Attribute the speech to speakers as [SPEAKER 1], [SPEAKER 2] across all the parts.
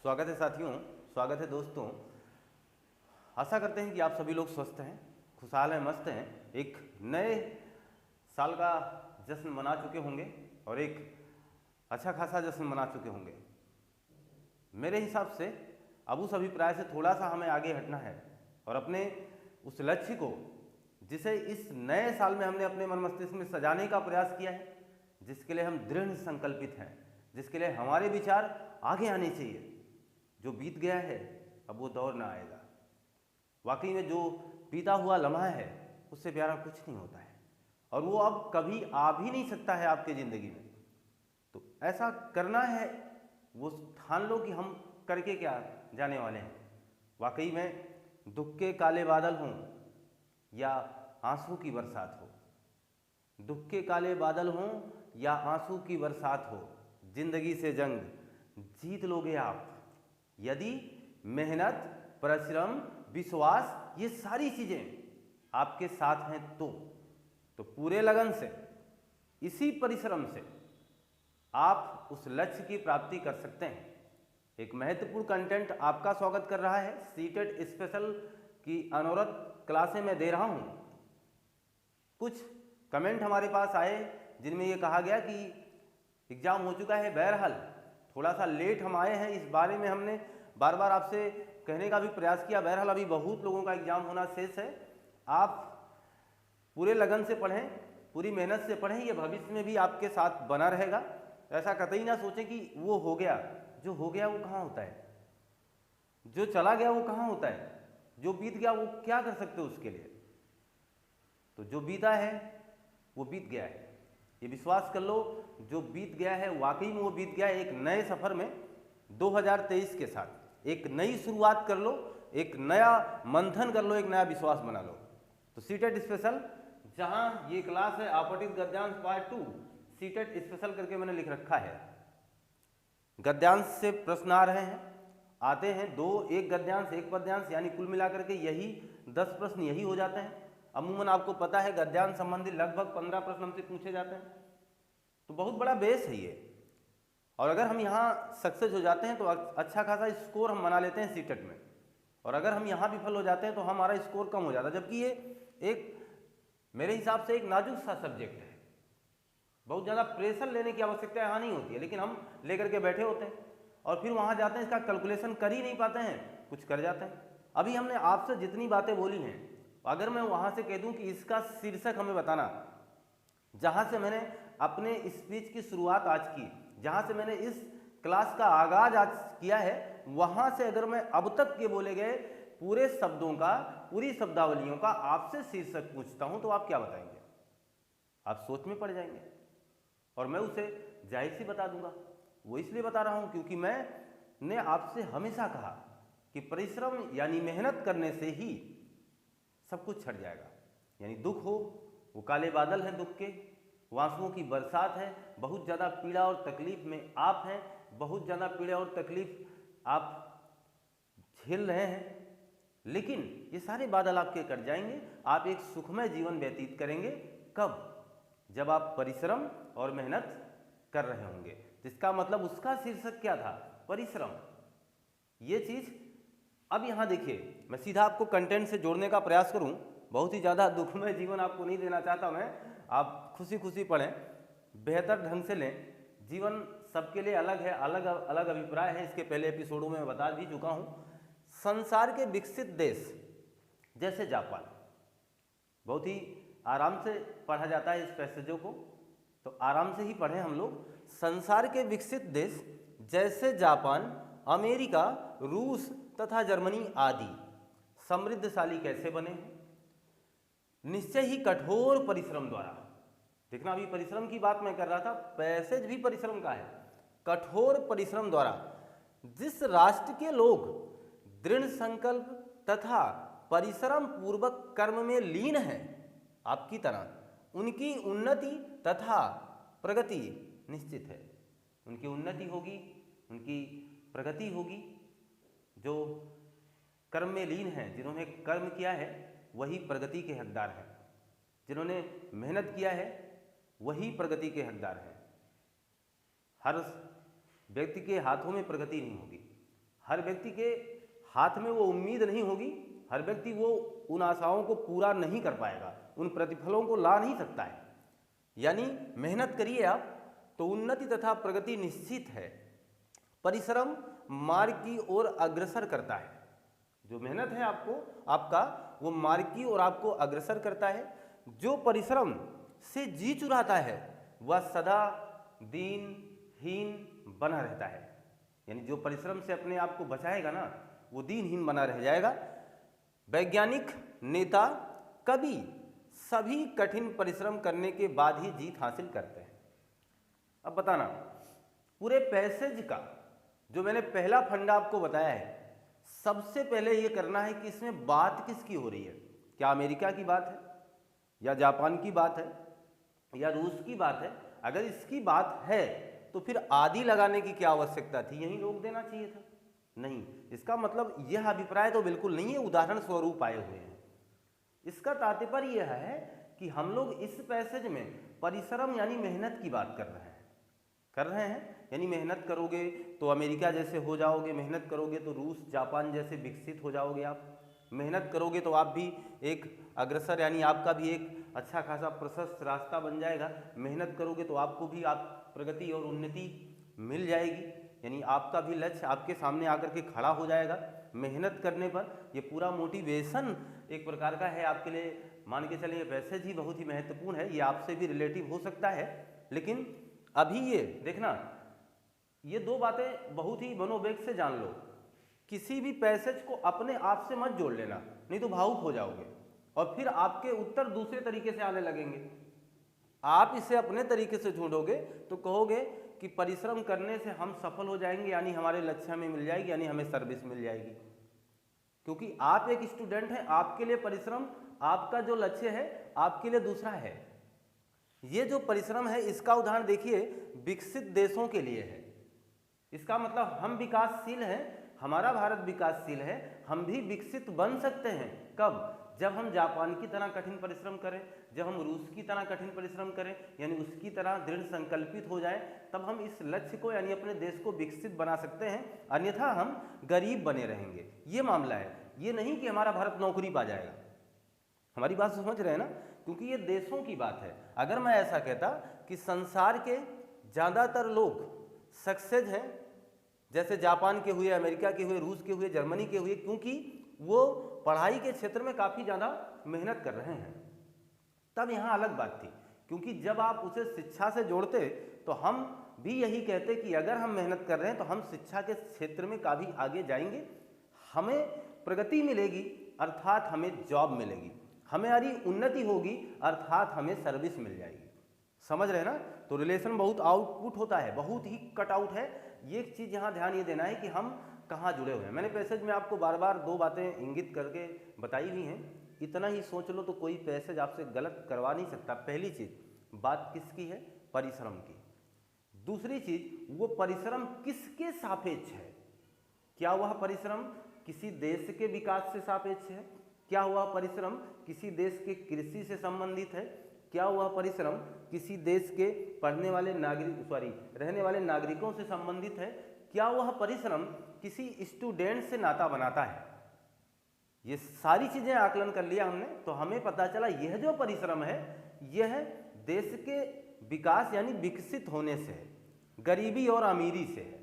[SPEAKER 1] स्वागत है साथियों, स्वागत है दोस्तों। आशा करते हैं कि आप सभी लोग स्वस्थ हैं, खुशहाल हैं, मस्त हैं। एक नए साल का जश्न मना चुके होंगे और एक अच्छा खासा जश्न मना चुके होंगे। मेरे हिसाब से अब उस अभिप्राय से थोड़ा सा हमें आगे हटना है और अपने उस लक्ष्य को, जिसे इस नए साल में हमने अपने मन मस्तिष्क में सजाने का प्रयास किया है, जिसके लिए हम दृढ़ संकल्पित हैं, जिसके लिए हमारे विचार आगे आने चाहिए। जो बीत गया है अब वो दौर ना आएगा। वाकई में जो बीता हुआ लम्हा है उससे प्यारा कुछ नहीं होता है और वो अब कभी आ भी नहीं सकता है आपके ज़िंदगी में। तो ऐसा करना है, वो ठान लो कि हम करके क्या जाने वाले हैं। वाकई में दुख के काले बादल हों या आंसू की बरसात हो, दुख के काले बादल हों या आंसू की बरसात हो, जिंदगी से जंग जीत लोगे आप यदि मेहनत, परिश्रम, विश्वास, ये सारी चीज़ें आपके साथ हैं तो पूरे लगन से, इसी परिश्रम से आप उस लक्ष्य की प्राप्ति कर सकते हैं। एक महत्वपूर्ण कंटेंट आपका स्वागत कर रहा है। सीटेट स्पेशल की अनवरत क्लासें मैं दे रहा हूँ। कुछ कमेंट हमारे पास आए जिनमें ये कहा गया कि एग्ज़ाम हो चुका है, बहरहाल थोड़ा सा लेट हम आए हैं। इस बारे में हमने बार बार आपसे कहने का भी प्रयास किया। बहरहाल अभी बहुत लोगों का एग्ज़ाम होना शेष है। आप पूरे लगन से पढ़ें, पूरी मेहनत से पढ़ें, ये भविष्य में भी आपके साथ बना रहेगा। ऐसा कतई ना सोचें कि वो हो गया। जो हो गया वो कहाँ होता है, जो चला गया वो कहाँ होता है, जो बीत गया वो क्या कर सकते हो उसके लिए। तो जो बीता है वो बीत गया है, ये विश्वास कर लो। जो बीत गया है वाकई में वो बीत गया है। एक नए सफ़र में 2023 के साथ एक नई शुरुआत कर लो, एक नया मंथन कर लो, एक नया विश्वास बना लो। तो सीटेट स्पेशल, जहां ये क्लास है आपटित गद्यांश पार्ट 2, सीटेट स्पेशल करके मैंने लिख रखा है। गद्यांश से प्रश्न आ रहे हैं, आते हैं दो, एक गद्यांश एक पद्यांश, यानी कुल मिलाकर के यही 10 प्रश्न यही हो जाते हैं। अमूमन आपको पता है गद्यांश संबंधी लगभग 15 प्रश्न हमसे पूछे जाते हैं। तो बहुत बड़ा बेस है ये। और अगर हम यहाँ सक्सेस हो जाते हैं तो अच्छा खासा स्कोर हम बना लेते हैं सीटेट में। और अगर हम यहाँ विफल हो जाते हैं तो हमारा स्कोर कम हो जाता है। जबकि ये एक मेरे हिसाब से एक नाजुक सा सब्जेक्ट है, बहुत ज़्यादा प्रेशर लेने की आवश्यकता यहाँ नहीं होती है, लेकिन हम लेकर के बैठे होते हैं और फिर वहाँ जाते हैं, इसका कैलकुलेशन कर ही नहीं पाते हैं, कुछ कर जाते हैं। अभी हमने आपसे जितनी बातें बोली हैं, अगर मैं वहाँ से कह दूँ कि इसका शीर्षक हमें बताना, जहाँ से मैंने अपने स्पीच की शुरुआत आज की, जहाँ से मैंने इस क्लास का आगाज आज किया है, वहाँ से अगर मैं अब तक के बोले गए पूरे शब्दों का, पूरी शब्दावलियों का आपसे शीर्षक पूछता हूँ तो आप क्या बताएंगे? आप सोच में पड़ जाएंगे और मैं उसे जाहिर सी बता दूंगा। वो इसलिए बता रहा हूँ क्योंकि मैंने आपसे हमेशा कहा कि परिश्रम यानी मेहनत करने से ही सब कुछ छट जाएगा। यानी दुख हो, वो काले बादल हैं दुख के, वो आंसुओं की बरसात है, बहुत ज़्यादा पीड़ा और तकलीफ में आप हैं, बहुत ज़्यादा पीड़ा और तकलीफ आप झेल रहे हैं, लेकिन ये सारे बादल आपके कट जाएंगे। आप एक सुखमय जीवन व्यतीत करेंगे। कब? जब आप परिश्रम और मेहनत कर रहे होंगे। जिसका मतलब उसका शीर्षक क्या था? परिश्रम। ये चीज़ अब यहाँ देखिए, मैं सीधा आपको कंटेंट से जोड़ने का प्रयास करूँ। बहुत ही ज़्यादा दुखमय जीवन आपको नहीं देना चाहता मैं। आप खुशी खुशी पढ़ें, बेहतर ढंग से लें। जीवन सबके लिए अलग है, अलग अलग अभिप्राय है। इसके पहले एपिसोडों में मैं बता भी चुका हूँ। संसार के विकसित देश जैसे जापान, बहुत ही आराम से पढ़ा जाता है इस पैसेजों को, तो आराम से ही पढ़ें हम लोग। संसार के विकसित देश जैसे जापान, अमेरिका, रूस तथा जर्मनी आदि समृद्धशाली कैसे बने हैं? निश्चय ही कठोर परिश्रम द्वारा। देखना, अभी परिश्रम की बात मैं कर रहा था, पैसेज भी परिश्रम का है। कठोर परिश्रम द्वारा जिस राष्ट्र के लोग दृढ़ संकल्प तथा परिश्रम पूर्वक कर्म में लीन हैं, आपकी तरह, उनकी उन्नति तथा प्रगति निश्चित है। उनकी उन्नति होगी, उनकी प्रगति होगी। जो कर्म में लीन हैं, जिन्होंने कर्म किया है, वही प्रगति के हकदार हैं। जिन्होंने मेहनत किया है वही प्रगति के हकदार हैं। हर व्यक्ति के हाथों में प्रगति नहीं होगी। हर व्यक्ति के हाथ में वो उम्मीद नहीं होगी, हर व्यक्ति वो उन आशाओं को पूरा नहीं कर पाएगा, उन प्रतिफलों को ला नहीं सकता है। यानी मेहनत करिए आप तो उन्नति तथा प्रगति निश्चित है। परिश्रम मार्ग की ओर अग्रसर करता है। जो मेहनत है आपका वो मार्ग की ओर आपको अग्रसर करता है। जो परिश्रम से जी चुराता है वह सदा दीनहीन बना रहता है। यानी जो परिश्रम से अपने आप को बचाएगा ना वो दीनहीन बना रह जाएगा। वैज्ञानिक, नेता, कवि सभी कठिन परिश्रम करने के बाद ही जीत हासिल करते हैं। अब बताना, पूरे पैसेज का जो मैंने पहला फंडा आपको बताया है, सबसे पहले ये करना है कि इसमें बात किसकी हो रही है। क्या अमेरिका की बात है, या जापान की बात है, या रूस की बात है? अगर इसकी बात है तो फिर आदि लगाने की क्या आवश्यकता थी, यहीं रोक देना चाहिए था। नहीं, इसका मतलब यह अभिप्राय तो बिल्कुल नहीं है, उदाहरण स्वरूप आए हुए हैं। इसका तात्पर्य यह है कि हम लोग इस पैसेज में परिश्रम यानी मेहनत की बात कर रहे हैं। यानी मेहनत करोगे तो अमेरिका जैसे हो जाओगे, मेहनत करोगे तो रूस, जापान जैसे विकसित हो जाओगे आप, मेहनत करोगे तो आप भी एक अग्रसर यानी आपका भी एक अच्छा खासा प्रशस्त रास्ता बन जाएगा, मेहनत करोगे तो आपको भी आप प्रगति और उन्नति मिल जाएगी। यानी आपका भी लक्ष्य आपके सामने आकर के खड़ा हो जाएगा। मेहनत करने पर ये पूरा मोटिवेशन एक प्रकार का है आपके लिए। मान के चलिए पैसेज ही बहुत ही महत्वपूर्ण है, ये आपसे भी रिलेटिव हो सकता है। लेकिन अभी ये देखना, ये दो बातें बहुत ही मनोवेग से जान लो। किसी भी पैसेज को अपने आप से मत जोड़ लेना, नहीं तो भावुक हो जाओगे और फिर आपके उत्तर दूसरे तरीके से आने लगेंगे। आप इसे अपने तरीके से ढूंढोगे तो कहोगे कि परिश्रम करने से हम सफल हो जाएंगे, यानी हमारे लक्ष्य में मिल जाएगी, यानी हमें सर्विस मिल जाएगी। क्योंकि आप एक स्टूडेंट हैं, आपके लिए परिश्रम, आपका जो लक्ष्य है आपके लिए दूसरा है। ये जो परिश्रम है इसका उदाहरण देखिए विकसित देशों के लिए है। इसका मतलब हम विकासशील हैं, हमारा भारत विकासशील है, हम भी विकसित बन सकते हैं। कब? जब हम जापान की तरह कठिन परिश्रम करें, जब हम रूस की तरह कठिन परिश्रम करें, यानी उसकी तरह दृढ़ संकल्पित हो जाएं, तब हम इस लक्ष्य को यानी अपने देश को विकसित बना सकते हैं। अन्यथा हम गरीब बने रहेंगे। ये मामला है, ये नहीं कि हमारा भारत नौकरी पा जाएगा। हमारी बात समझ रहे हैं ना? क्योंकि ये देशों की बात है। अगर मैं ऐसा कहता कि संसार के ज़्यादातर लोग सक्सेस हैं, जैसे जापान के हुए, अमेरिका के हुए, रूस के हुए, जर्मनी के हुए, क्योंकि वो पढ़ाई के क्षेत्र में काफ़ी ज़्यादा मेहनत कर रहे हैं, तब यहाँ अलग बात थी। क्योंकि जब आप उसे शिक्षा से जोड़ते तो हम भी यही कहते कि अगर हम मेहनत कर रहे हैं तो हम शिक्षा के क्षेत्र में काफ़ी आगे जाएंगे, हमें प्रगति मिलेगी अर्थात हमें जॉब मिलेगी, हमारी उन्नति होगी अर्थात हमें सर्विस मिल जाएगी। समझ रहे ना? तो रिलेशन बहुत आउटपुट होता है, बहुत ही कट आउट है। ये एक चीज़ यहाँ ध्यान ये देना है कि हम कहाँ जुड़े हुए हैं। मैंने पैसेज में आपको बार बार दो बातें इंगित करके बताई हुई हैं, इतना ही सोच लो तो कोई पैसेज आपसे गलत करवा नहीं सकता। पहली चीज़, बात किसकी है? परिश्रम की। दूसरी चीज़, वो परिश्रम किसके सापेक्ष है? क्या वह परिश्रम किसी देश के विकास से सापेक्ष है? क्या वह परिश्रम किसी देश के कृषि से संबंधित है? क्या वह परिश्रम किसी देश के रहने वाले नागरिकों से संबंधित है? क्या वह परिश्रम किसी स्टूडेंट से नाता बनाता है? ये सारी चीजें आकलन कर लिया हमने, तो हमें पता चला यह जो परिश्रम है यह देश के विकास यानी विकसित होने से है, गरीबी और अमीरी से है।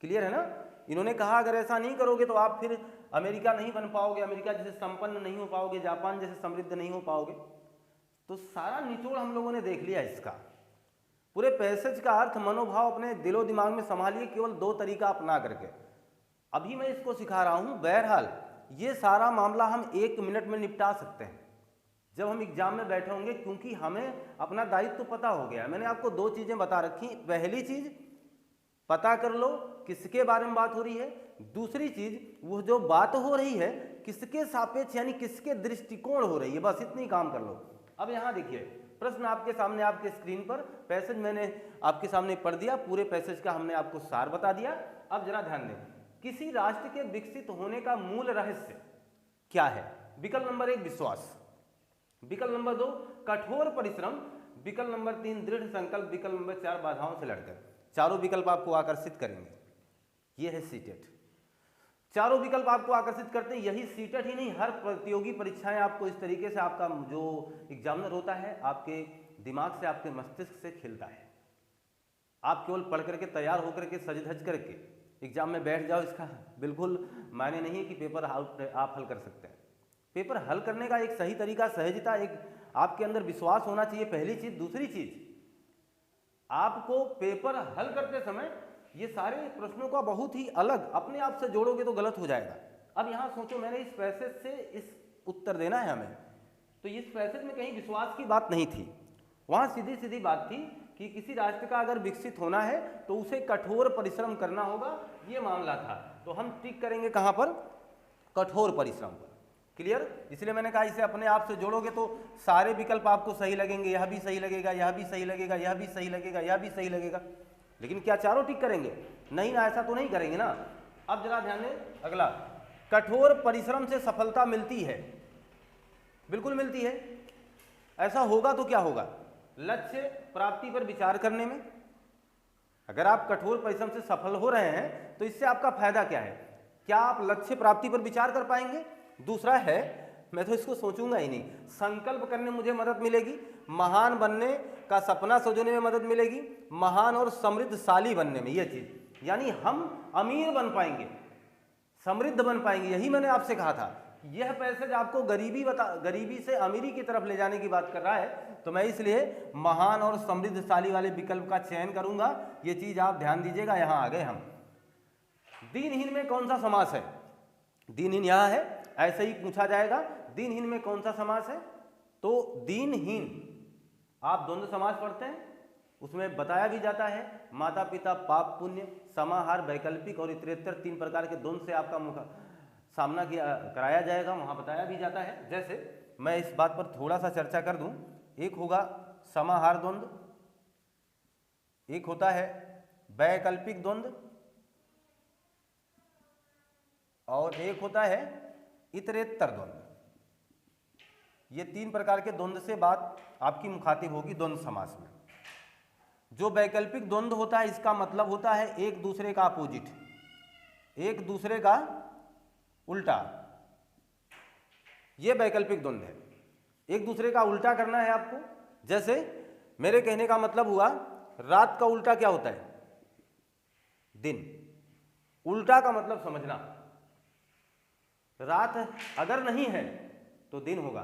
[SPEAKER 1] क्लियर है ना? इन्होंने कहा अगर ऐसा नहीं करोगे तो आप फिर अमेरिका नहीं बन पाओगे, अमेरिका जैसे संपन्न नहीं हो पाओगे, जापान जैसे समृद्ध नहीं हो पाओगे। तो सारा निचोड़ हम लोगों ने देख लिया इसका। पूरे पैसेज का अर्थ, मनोभाव अपने दिलो दिमाग में संभालिए, केवल दो तरीका अपना करके। अभी मैं इसको सिखा रहा हूं। बहरहाल ये सारा मामला हम 1 मिनट में निपटा सकते हैं जब हम एग्जाम में बैठे होंगे, क्योंकि हमें अपना दायित्व तो पता हो गया। मैंने आपको दो चीजें बता रखी। पहली चीज, पता कर लो किसके बारे में बात हो रही है। दूसरी चीज, वो जो बात हो रही है किसके सापेक्ष यानी किसके दृष्टिकोण हो रही है, बस इतनी काम कर लो। अब यहाँ देखिए प्रश्न आपके सामने, आपके स्क्रीन पर पैसेज मैंने आपके सामने पढ़ दिया, पूरे पैसेज का हमने आपको सार बता दिया। अब जरा ध्यान दें, किसी राष्ट्र के विकसित होने का मूल रहस्य क्या है? विकल्प नंबर 1 विश्वास, विकल्प नंबर 2 कठोर परिश्रम, विकल्प नंबर 3 दृढ़ संकल्प, विकल्प नंबर 4 बाधाओं से लड़कर। चारों विकल्प आपको आकर्षित करेंगे। ये है सीटेट। चारों विकल्प आपको आकर्षित करते हैं। यही सीटेट ही नहीं, हर प्रतियोगी परीक्षाएं आपको इस तरीके से, आपका जो एग्जामिनर होता है आपके दिमाग से, आपके मस्तिष्क से खेलता है। आप केवल पढ़ करके तैयार होकर के सज धज करके एग्जाम में बैठ जाओ, इसका बिल्कुल मायने नहीं है कि पेपर आप हल कर सकते हैं। पेपर हल करने का एक सही तरीका, सहजता, एक आपके अंदर विश्वास होना चाहिए, पहली चीज। दूसरी चीज, आपको पेपर हल करते समय ये सारे प्रश्नों का बहुत ही अलग अपने आप से जोड़ोगे तो गलत हो जाएगा। अब यहां सोचो, मैंने इस पैसेज से इस उत्तर देना है हमें, तो इस पैसेज में कहीं विश्वास की बात नहीं थी, वहां सीधी सीधी बात थी कि किसी राष्ट्र का अगर विकसित होना है तो उसे कठोर परिश्रम करना होगा, ये मामला था। तो हम टिक करेंगे कहां पर? कठोर परिश्रम पर। क्लियर? इसलिए मैंने कहा इसे अपने आप से जोड़ोगे तो सारे विकल्प आपको सही लगेंगे, यह भी सही लगेगा, यह भी सही लगेगा, यह भी सही लगेगा, यह भी सही लगेगा। लेकिन क्या चारों टिक करेंगे? नहीं ना, ऐसा तो नहीं करेंगे ना। अब जरा ध्यान दें अगला, कठोर परिश्रम से सफलता मिलती है, बिल्कुल मिलती है। ऐसा होगा तो क्या होगा? लक्ष्य प्राप्ति पर विचार करने में, अगर आप कठोर परिश्रम से सफल हो रहे हैं तो इससे आपका फायदा क्या है? क्या आप लक्ष्य प्राप्ति पर विचार कर पाएंगे? दूसरा है, मैं तो इसको सोचूंगा ही नहीं, संकल्प करने में मुझे मदद मिलेगी, महान बनने का सपना सजोने में मदद मिलेगी, महान और समृद्धशाली बनने में, यह चीज, यानी हम अमीर बन पाएंगे, समृद्ध बन पाएंगे। यही मैंने आपसे कहा था। यह पैसेज आपको गरीबी से अमीरी की तरफ ले जाने की बात कर रहा है, तो मैं इसलिए महान और समृद्धशाली वाले विकल्प का चयन करूंगा। यह चीज आप ध्यान दीजिएगा। यहां आ गए हम। दीनहीन में कौन सा समास है? दीनहीन यहां है, ऐसे ही पूछा जाएगा, दीनहीन में कौन सा समास है? तो दीनहीन, आप द्वंद्व समास पढ़ते हैं, उसमें बताया भी जाता है माता पिता पाप पुण्य, समाहार, वैकल्पिक और इतरेतर 3 प्रकार के द्वंद्व से आपका सामना कराया जाएगा, वहां बताया भी जाता है। जैसे मैं इस बात पर थोड़ा सा चर्चा कर दूं, एक होगा समाहार द्वंद्व, एक होता है वैकल्पिक द्वंद्व, और एक होता है इतरेतर द्वंद्व। ये 3 प्रकार के द्वंद्व से बात आपकी मुखातिब होगी द्वंद्व समास में। जो वैकल्पिक द्वंद्व होता है, इसका मतलब होता है एक दूसरे का अपोजिट, एक दूसरे का उल्टा, यह वैकल्पिक द्वंद्व है। एक दूसरे का उल्टा करना है आपको। जैसे मेरे कहने का मतलब हुआ, रात का उल्टा क्या होता है? दिन। उल्टा का मतलब समझना, रात अगर नहीं है तो दिन होगा।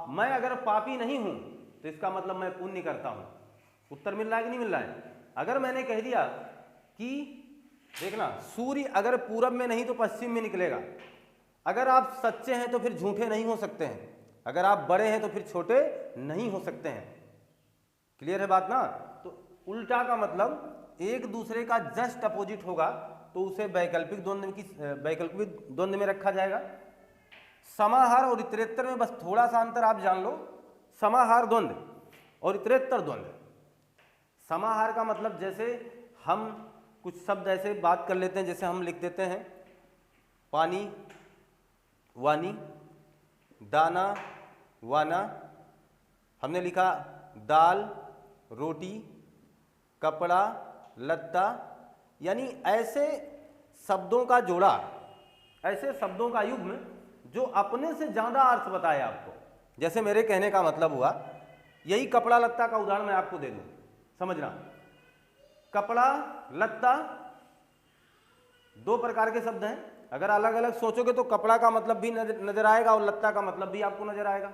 [SPEAKER 1] मैं अगर पापी नहीं हूं तो इसका मतलब मैं पुण्य करता हूं। उत्तर मिल रहा है कि नहीं मिल रहा है? अगर मैंने कह दिया कि देखना, सूर्य अगर पूरब में नहीं तो पश्चिम में निकलेगा, अगर आप सच्चे हैं तो फिर झूठे नहीं हो सकते हैं, अगर आप बड़े हैं तो फिर छोटे नहीं हो सकते हैं। क्लियर है बात ना? तो उल्टा का मतलब एक दूसरे का जस्ट अपोजिट होगा, तो उसे वैकल्पिक द्वंद्व में रखा जाएगा। समाहार और इतरेतर में बस थोड़ा सा अंतर आप जान लो। समाहार द्वंद्व और इतरेतर द्वंद्व। समाहार का मतलब, जैसे हम कुछ शब्द ऐसे बात कर लेते हैं, जैसे हम लिख देते हैं पानी वानी, दाना वाना, हमने लिखा दाल रोटी, कपड़ा लत्ता, यानी ऐसे शब्दों का जोड़ा, ऐसे शब्दों का युग्म जो अपने से ज्यादा अर्थ बताए आपको। जैसे मेरे कहने का मतलब हुआ, यही कपड़ा लत्ता का उदाहरण मैं आपको दे दूं, समझना। कपड़ा लत्ता 2 प्रकार के शब्द हैं, अगर अलग अलग सोचोगे तो कपड़ा का मतलब भी नजर आएगा और लत्ता का मतलब भी आपको नजर आएगा।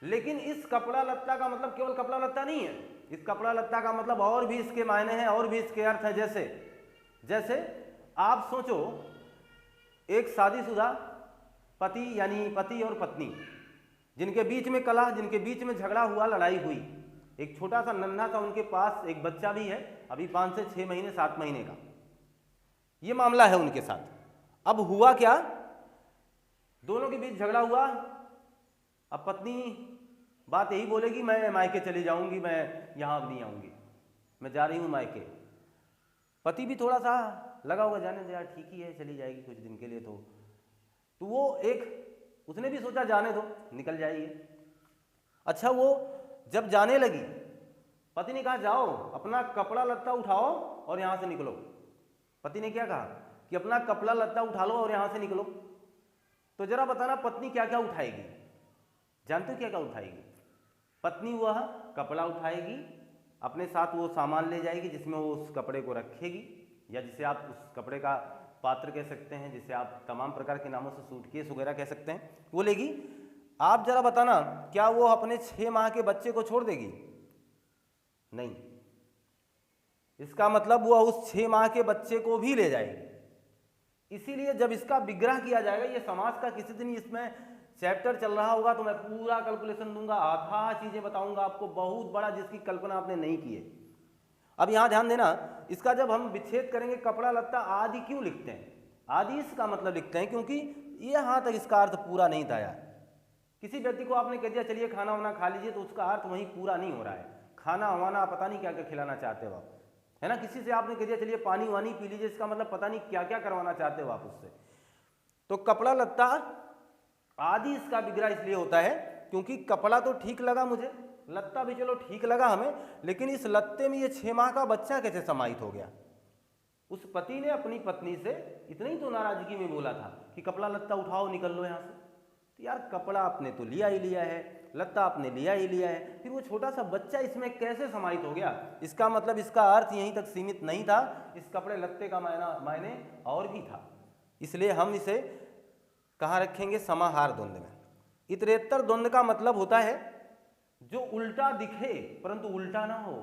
[SPEAKER 1] लेकिन इस कपड़ा लत्ता का मतलब केवल कपड़ा लत्ता नहीं है, इस कपड़ा लत्ता का मतलब और भी इसके मायने हैं, और भी इसके अर्थ है। जैसे आप सोचो, एक शादीशुदा पति यानी पति और पत्नी, जिनके बीच में कलह, जिनके बीच में झगड़ा हुआ, लड़ाई हुई, एक छोटा सा नन्हा सा उनके पास एक बच्चा भी है, अभी 5 से 6 महीने 7 महीने का, ये मामला है उनके साथ। अब हुआ क्या, दोनों के बीच झगड़ा हुआ। अब पत्नी बात यही बोलेगी, मैं मायके चली जाऊंगी, मैं यहां अब नहीं आऊंगी, मैं जा रही हूं मायके। पति भी थोड़ा सा लगा होगा, जाने दे यार, ठीक ही है, चली जाएगी कुछ दिन के लिए, तो वो उसने भी सोचा जाने दो, निकल जाएगी। अच्छा, वो जब जाने लगी, पति ने कहा जाओ अपना कपड़ा लत्ता उठाओ और यहां से निकलो। पति ने क्या कहा कि अपना कपड़ा लत्ता उठा लो और यहां से निकलो। तो जरा बताना पत्नी क्या क्या उठाएगी? जानते हो क्या क्या उठाएगी? पत्नी वह कपड़ा उठाएगी, अपने साथ वो सामान ले जाएगी जिसमें वो उस कपड़े को रखेगी, या जिसे आप उस कपड़े का पात्र कह सकते हैं, जिसे आप तमाम प्रकार के नामों से सूटकेस वगैरह कह सकते हैं, वो लेगी। आप जरा बताना क्या वो अपने 6 माह के बच्चे को छोड़ देगी? नहीं। इसका मतलब वो उस 6 माह के बच्चे को भी ले जाएगी। इसीलिए जब इसका विग्रह किया जाएगा, ये समाज का किसी दिन इसमें चैप्टर चल रहा होगा तो मैं पूरा कैलकुलेशन दूंगा, अथाह चीजें बताऊंगा आपको, बहुत बड़ा, जिसकी कल्पना आपने नहीं की है। अब यहां ध्यान देना, इसका जब हम विच्छेद करेंगे, कपड़ा लत्ता आदि क्यों लिखते हैं? आदि इसका मतलब लिखते हैं क्योंकि यहां तक इसका अर्थ पूरा नहीं था यार। किसी व्यक्ति को आपने कह दिया चलिए खाना वाना खा लीजिए, तो उसका अर्थ वहीं पूरा नहीं हो रहा है। खाना वाना पता नहीं क्या क्या खिलाना चाहते हो आप, है ना। किसी से आपने कह दिया चलिए पानी वानी पी लीजिए, इसका मतलब पता नहीं क्या क्या करवाना चाहते हो आप उससे। तो कपड़ा लत्ता आदि इसका विग्रह इसलिए होता है क्योंकि कपड़ा तो ठीक लगा मुझे, लत्ता भी चलो ठीक लगा हमें, लेकिन इस लत्ते में ये 6 माह का बच्चा कैसे समाहित हो गया? उस पति ने अपनी पत्नी से इतनी तो नाराजगी में बोला था कि कपड़ा लत्ता उठाओ, निकल लो यहाँ से। तो यार कपड़ा आपने तो लिया ही लिया है, लत्ता आपने लिया ही लिया है, फिर वो छोटा सा बच्चा इसमें कैसे समाहित हो गया? इसका मतलब इसका अर्थ यहीं तक सीमित नहीं था, इस कपड़े लत्ते का मायने और भी था। इसलिए हम इसे कहाँ रखेंगे? समाहार द्वंद्व में। इतरेत्तर द्वंद्व का मतलब होता है जो उल्टा दिखे परंतु उल्टा ना हो,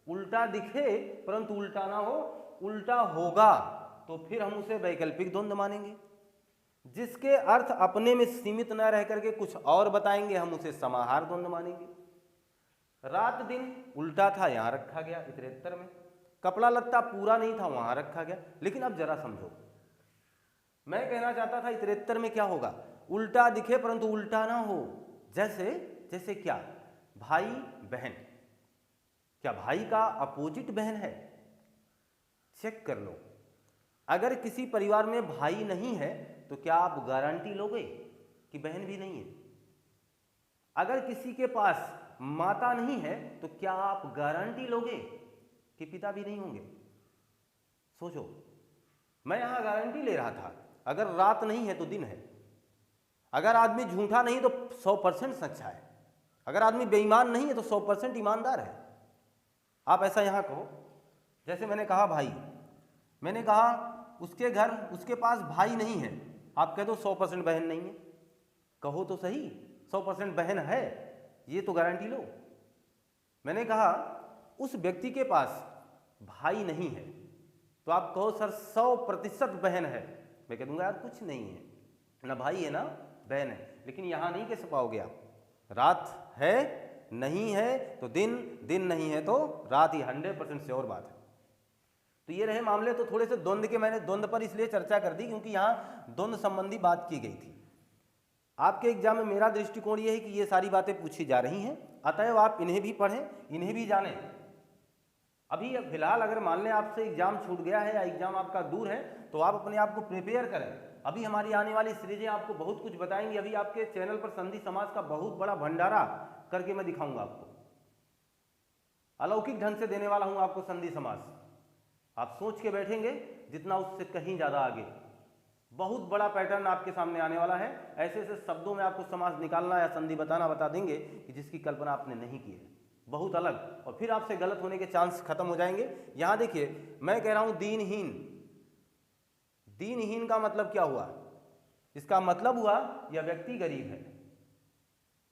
[SPEAKER 1] उल्टा दिखे परंतु उल्टा ना हो, उल्टा होगा तो फिर हम उसे वैकल्पिक द्वंद्व मानेंगे। जिसके अर्थ अपने में सीमित न रह करके कुछ और बताएंगे, हम उसे समाहार द्वंद्व मानेंगे। रात दिन उल्टा था, यहां रखा गया इतरेत्तर में। कपड़ा लत्ता पूरा नहीं था, वहां रखा गया। लेकिन अब जरा समझो, मैं कहना चाहता था इतरेत्तर में क्या होगा? उल्टा दिखे परंतु उल्टा ना हो। जैसे जैसे क्या? भाई बहन, क्या भाई का अपोजिट बहन है? चेक कर लो। अगर किसी परिवार में भाई नहीं है तो क्या आप गारंटी लोगे कि बहन भी नहीं है? अगर किसी के पास माता नहीं है तो क्या आप गारंटी लोगे कि पिता भी नहीं होंगे? सोचो, मैं यहां गारंटी ले रहा था, अगर रात नहीं है तो दिन है, अगर आदमी झूठा नहीं तो 100% सच्चा है, अगर आदमी बेईमान नहीं है तो 100% ईमानदार है। आप ऐसा यहां कहो, जैसे मैंने कहा भाई, मैंने कहा उसके घर उसके पास भाई नहीं है, आप कह दो 100% बहन नहीं है। कहो तो सही, 100% बहन है, ये तो गारंटी लो। मैंने कहा उस व्यक्ति के पास भाई नहीं है, तो आप कहो सर 100% बहन है। मैं कह दूंगा यार कुछ नहीं है, ना भाई है ना बहन है। लेकिन यहां नहीं कह पाओगे आप, रात है नहीं है तो दिन, दिन नहीं है तो रात, ही 100% श्योर बात है। तो ये रहे मामले। तो थोड़े से द्वंद्व के, मैंने द्वंद्व पर इसलिए चर्चा कर दी क्योंकि यहाँ द्वंद्व संबंधी बात की गई थी। आपके एग्जाम में मेरा दृष्टिकोण ये है कि ये सारी बातें पूछी जा रही हैं, अतएव आप इन्हें भी पढ़ें, इन्हें भी जानें। अभी फिलहाल अगर मान लें आपसे एग्जाम छूट गया है या एग्जाम आपका दूर है तो आप अपने आप को प्रिपेयर करें। अभी हमारी आने वाली सीरीजें आपको बहुत कुछ बताएंगी। अभी आपके चैनल पर संधि समाज का बहुत बड़ा भंडारा करके मैं दिखाऊंगा आपको, अलौकिक ढंग से देने वाला हूं आपको संधि समाज। आप सोच के बैठेंगे जितना उससे कहीं ज्यादा आगे, बहुत बड़ा पैटर्न आपके सामने आने वाला है। ऐसे ऐसे शब्दों में आपको समास निकालना या संधि बताना बता देंगे कि जिसकी कल्पना आपने नहीं की है, बहुत अलग। और फिर आपसे गलत होने के चांस खत्म हो जाएंगे। यहां देखिए, मैं कह रहा हूं दीनहीन। दीनहीन का मतलब क्या हुआ? इसका मतलब हुआ यह व्यक्ति गरीब है।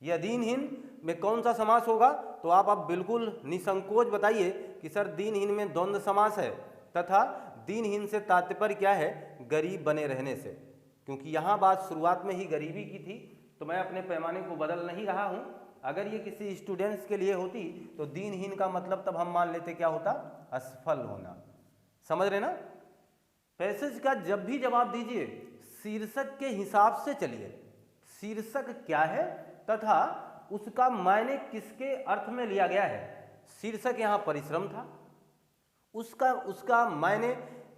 [SPEAKER 1] यह दीनहीन में कौन सा समास होगा? तो आप बिल्कुल निसंकोच बताइए कि सर दीनहीन में द्वंद्व समास है, तथा दीनहीन से तात्पर्य क्या है? गरीब बने रहने से। क्योंकि यहां बात शुरुआत में ही गरीबी की थी, तो मैं अपने पैमाने को बदल नहीं रहा हूं। अगर ये किसी स्टूडेंट्स के लिए होती तो दीनहीन का मतलब तब हम मान लेते क्या होता? असफल होना। समझ रहे ना? पैसेज का जब भी जवाब दीजिए शीर्षक के हिसाब से चलिए। शीर्षक क्या है तथा उसका मायने किसके अर्थ में लिया गया है। शीर्षक यहां परिश्रम था, उसका मायने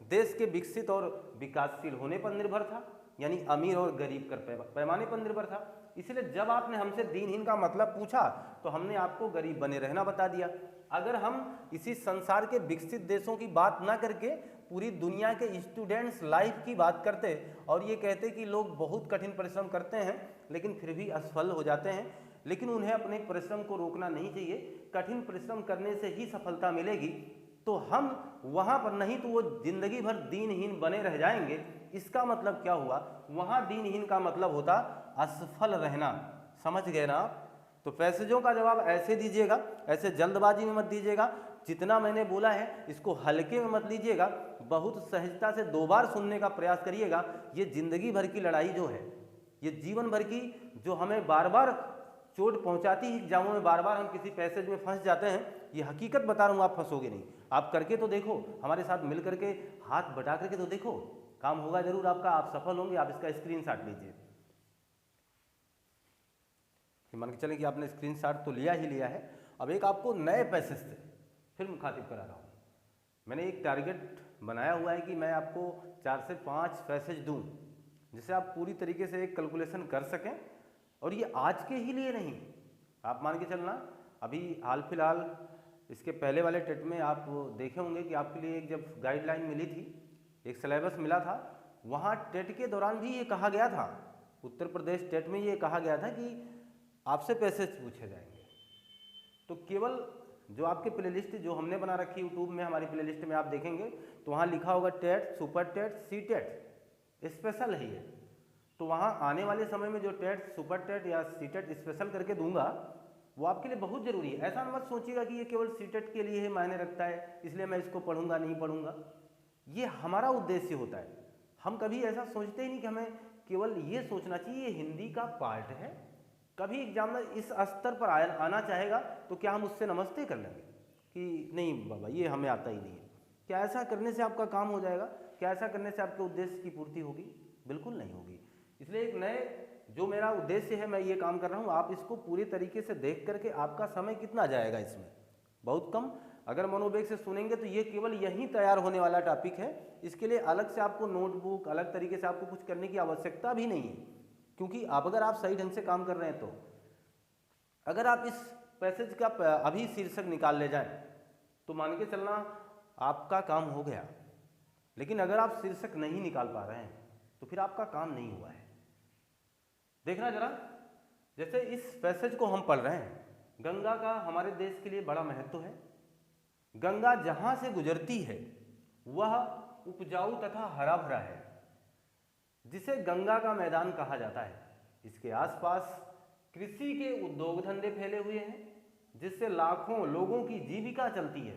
[SPEAKER 1] देश के विकसित और विकासशील होने पर निर्भर था, यानी अमीर और गरीब कर पैमाने पर निर्भर था। इसलिए जब आपने हमसे दीनहीन का मतलब पूछा तो हमने आपको गरीब बने रहना बता दिया। अगर हम इसी संसार के विकसित देशों की बात ना करके पूरी दुनिया के स्टूडेंट्स लाइफ की बात करते और ये कहते कि लोग बहुत कठिन परिश्रम करते हैं लेकिन फिर भी असफल हो जाते हैं, लेकिन उन्हें अपने परिश्रम को रोकना नहीं चाहिए, कठिन परिश्रम करने से ही सफलता मिलेगी, तो हम वहाँ पर नहीं तो वो जिंदगी भर दीनहीन बने रह जाएंगे। इसका मतलब क्या हुआ? वहाँ दीनहीन का मतलब होता असफल रहना। समझ गए ना आप? तो पैसेजों का जवाब ऐसे दीजिएगा, ऐसे जल्दबाजी में मत दीजिएगा। जितना मैंने बोला है इसको हल्के में मत लीजिएगा, बहुत सहजता से 2 बार सुनने का प्रयास करिएगा। ये जिंदगी भर की लड़ाई जो है, ये जीवन भर की जो हमें बार बार चोट पहुंचाती है, एग्जामों में बार बार हम किसी पैसेज में फंस जाते हैं, ये हकीकत बता रहा हूँ, आप फंसोगे नहीं। आप करके तो देखो, हमारे साथ मिल करके हाथ बटा करके तो देखो, काम होगा जरूर आपका, आप सफल होंगे। आप इसका स्क्रीनशॉट लीजिए। मान के चलें कि आपने स्क्रीनशॉट तो लिया ही लिया है। अब एक आपको नए पैसेज से फिर मुखातिब करा रहा हूँ। मैंने एक टारगेट बनाया हुआ है कि मैं आपको 4 से 5 पैसेज दूँ जिसे आप पूरी तरीके से एक कैलकुलेशन कर सकें। और ये आज के ही लिए नहीं, आप मान के चलना अभी हाल फिलहाल इसके पहले वाले टेट में आप देखे होंगे कि आपके लिए एक जब गाइडलाइन मिली थी, एक सिलेबस मिला था, वहाँ टेट के दौरान भी ये कहा गया था, उत्तर प्रदेश टेट में ये कहा गया था कि आपसे पैसेज पूछे जाएंगे। तो केवल जो आपके प्लेलिस्ट जो हमने बना रखी यूट्यूब में, हमारी प्लेलिस्ट में आप देखेंगे तो वहाँ लिखा होगा TET, super TET, C TET special है ये। तो वहाँ आने वाले समय में जो टेट, सुपर टेट या सी टेट स्पेशल करके दूंगा वो आपके लिए बहुत ज़रूरी है। ऐसा मत सोचिएगा कि ये केवल सी टेट के लिए ही मायने रखता है इसलिए मैं इसको पढ़ूंगा नहीं पढ़ूंगा। ये हमारा उद्देश्य होता है। हम कभी ऐसा सोचते ही नहीं कि हमें केवल ये सोचना चाहिए ये हिंदी का पार्ट है, कभी एग्जामिनर इस स्तर पर आना चाहेगा तो क्या हम उससे नमस्ते कर लेंगे कि नहीं बाबा ये हमें आता ही नहीं है? क्या ऐसा करने से आपका काम हो जाएगा? क्या ऐसा करने से आपके उद्देश्य की पूर्ति होगी? बिल्कुल नहीं होगी। इसलिए एक नए जो मेरा उद्देश्य है, मैं ये काम कर रहा हूँ, आप इसको पूरी तरीके से देख करके आपका समय कितना जाएगा इसमें? बहुत कम। अगर मनोवेग से सुनेंगे तो ये केवल यहीं तैयार होने वाला टॉपिक है। इसके लिए अलग से आपको नोटबुक, अलग तरीके से आपको कुछ करने की आवश्यकता भी नहीं है, क्योंकि अब अगर आप सही ढंग से काम कर रहे हैं तो अगर आप इस पैसेज का अभी शीर्षक निकाल ले जाएं तो मान के चलना आपका काम हो गया। लेकिन अगर आप शीर्षक नहीं निकाल पा रहे हैं तो फिर आपका काम नहीं हुआ है। देखना जरा, जैसे इस पैसेज को हम पढ़ रहे हैं, गंगा का हमारे देश के लिए बड़ा महत्व है। गंगा जहां से गुजरती है वह उपजाऊ तथा हरा भरा है, जिसे गंगा का मैदान कहा जाता है। इसके आसपास कृषि के उद्योग धंधे फैले हुए हैं, जिससे लाखों लोगों की जीविका चलती है।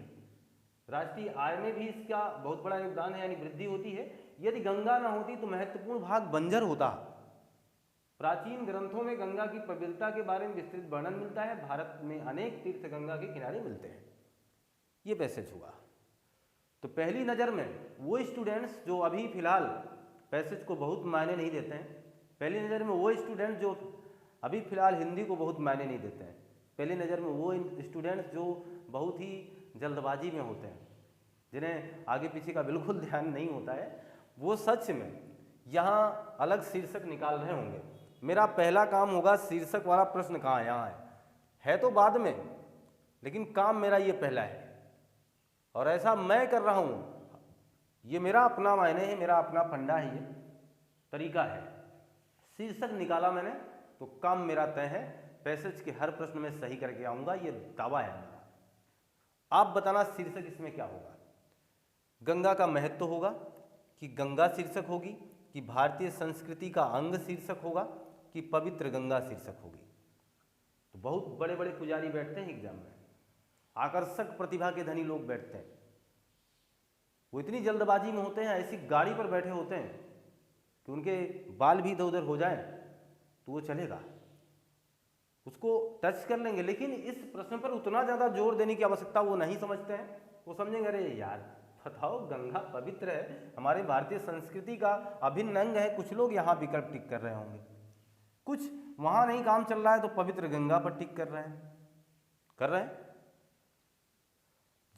[SPEAKER 1] राष्ट्रीय आय में भी इसका बहुत बड़ा योगदान है, यानी वृद्धि होती है। यदि गंगा न होती तो महत्वपूर्ण भाग बंजर होता। प्राचीन ग्रंथों में गंगा की पवित्रता के बारे में विस्तृत वर्णन मिलता है। भारत में अनेक तीर्थ गंगा के किनारे मिलते हैं। ये पैसेज हुआ। तो पहली नज़र में वो स्टूडेंट्स जो अभी फिलहाल पैसेज को बहुत मायने नहीं देते हैं, पहली नज़र में वो स्टूडेंट जो अभी फिलहाल हिंदी को बहुत मायने नहीं देते हैं, पहली नज़र में वो स्टूडेंट्स जो बहुत ही जल्दबाजी में होते हैं, जिन्हें आगे पीछे का बिल्कुल ध्यान नहीं होता है, वो सच में यहाँ अलग शीर्षक निकाल रहे होंगे। मेरा पहला काम होगा शीर्षक वाला प्रश्न कहाँ यहाँ है तो बाद में, लेकिन काम मेरा ये पहला है और ऐसा मैं कर रहा हूँ। ये मेरा अपना मायने है, मेरा अपना फंडा है, ये तरीका है। शीर्षक निकाला मैंने तो काम मेरा तय है। पैसेज के हर प्रश्न में सही करके आऊँगा, ये दावा है मेरा। आप बताना शीर्षक इसमें क्या होगा? गंगा का महत्व होगा कि गंगा शीर्षक होगी, कि भारतीय संस्कृति का अंग शीर्षक होगा, कि पवित्र गंगा शीर्षक होगी? तो बहुत बड़े बड़े पुजारी बैठते हैं एग्जाम में, आकर्षक प्रतिभा के धनी लोग बैठते हैं, वो इतनी जल्दबाजी में होते हैं, ऐसी गाड़ी पर बैठे होते हैं कि उनके बाल भी इधर उधर हो जाए तो वो चलेगा, उसको टच कर लेंगे। लेकिन इस प्रश्न पर उतना ज़्यादा जोर देने की आवश्यकता वो नहीं समझते हैं। वो समझेंगे अरे यार बताओ, गंगा पवित्र है, हमारे भारतीय संस्कृति का अभिन्न अंग है। कुछ लोग यहाँ विकल्प टिक कर रहे होंगे, कुछ वहाँ नहीं काम चल रहा है तो पवित्र गंगा पर टिक कर रहे हैं,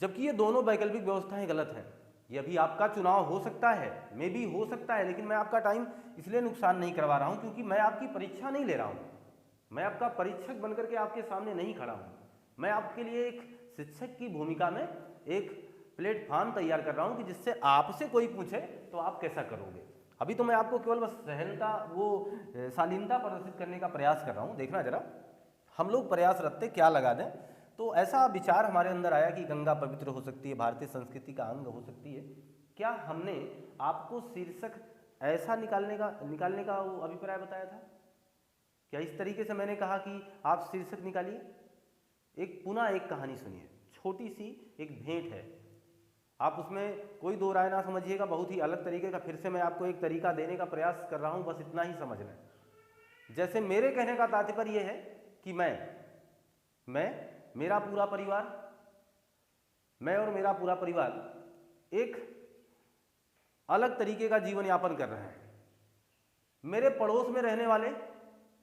[SPEAKER 1] जबकि ये दोनों वैकल्पिक व्यवस्थाएं गलत हैं। ये अभी आपका चुनाव हो सकता है, मे भी हो सकता है, लेकिन मैं आपका टाइम इसलिए नुकसान नहीं करवा रहा हूँ क्योंकि मैं आपकी परीक्षा नहीं ले रहा हूँ। मैं आपका परीक्षक बनकर के आपके सामने नहीं खड़ा हूँ। मैं आपके लिए एक शिक्षक की भूमिका में एक प्लेटफॉर्म तैयार कर रहा हूं कि जिससे आपसे कोई पूछे तो आप कैसा करोगे। अभी तो मैं आपको केवल बस शालीनता प्रदर्शित करने का प्रयास कर रहा हूं। देखना जरा, हम लोग प्रयासरत क्या लगा दें। तो ऐसा विचार हमारे अंदर आया कि गंगा पवित्र हो सकती है, भारतीय संस्कृति का अंग हो सकती है। क्या हमने आपको शीर्षक ऐसा निकालने का वो अभिप्राय बताया था? क्या इस तरीके से मैंने कहा कि आप शीर्षक निकालिए? पुनः एक कहानी सुनिए, छोटी सी एक भेंट है, आप उसमें कोई दो राय ना समझिएगा, बहुत ही अलग तरीके का। फिर से मैं आपको एक तरीका देने का प्रयास कर रहा हूं, बस इतना ही समझ लें। जैसे मेरे कहने का तात्पर्य यह है कि मेरा पूरा परिवार, मैं और मेरा पूरा परिवार एक अलग तरीके का जीवन यापन कर रहे हैं। मेरे पड़ोस में रहने वाले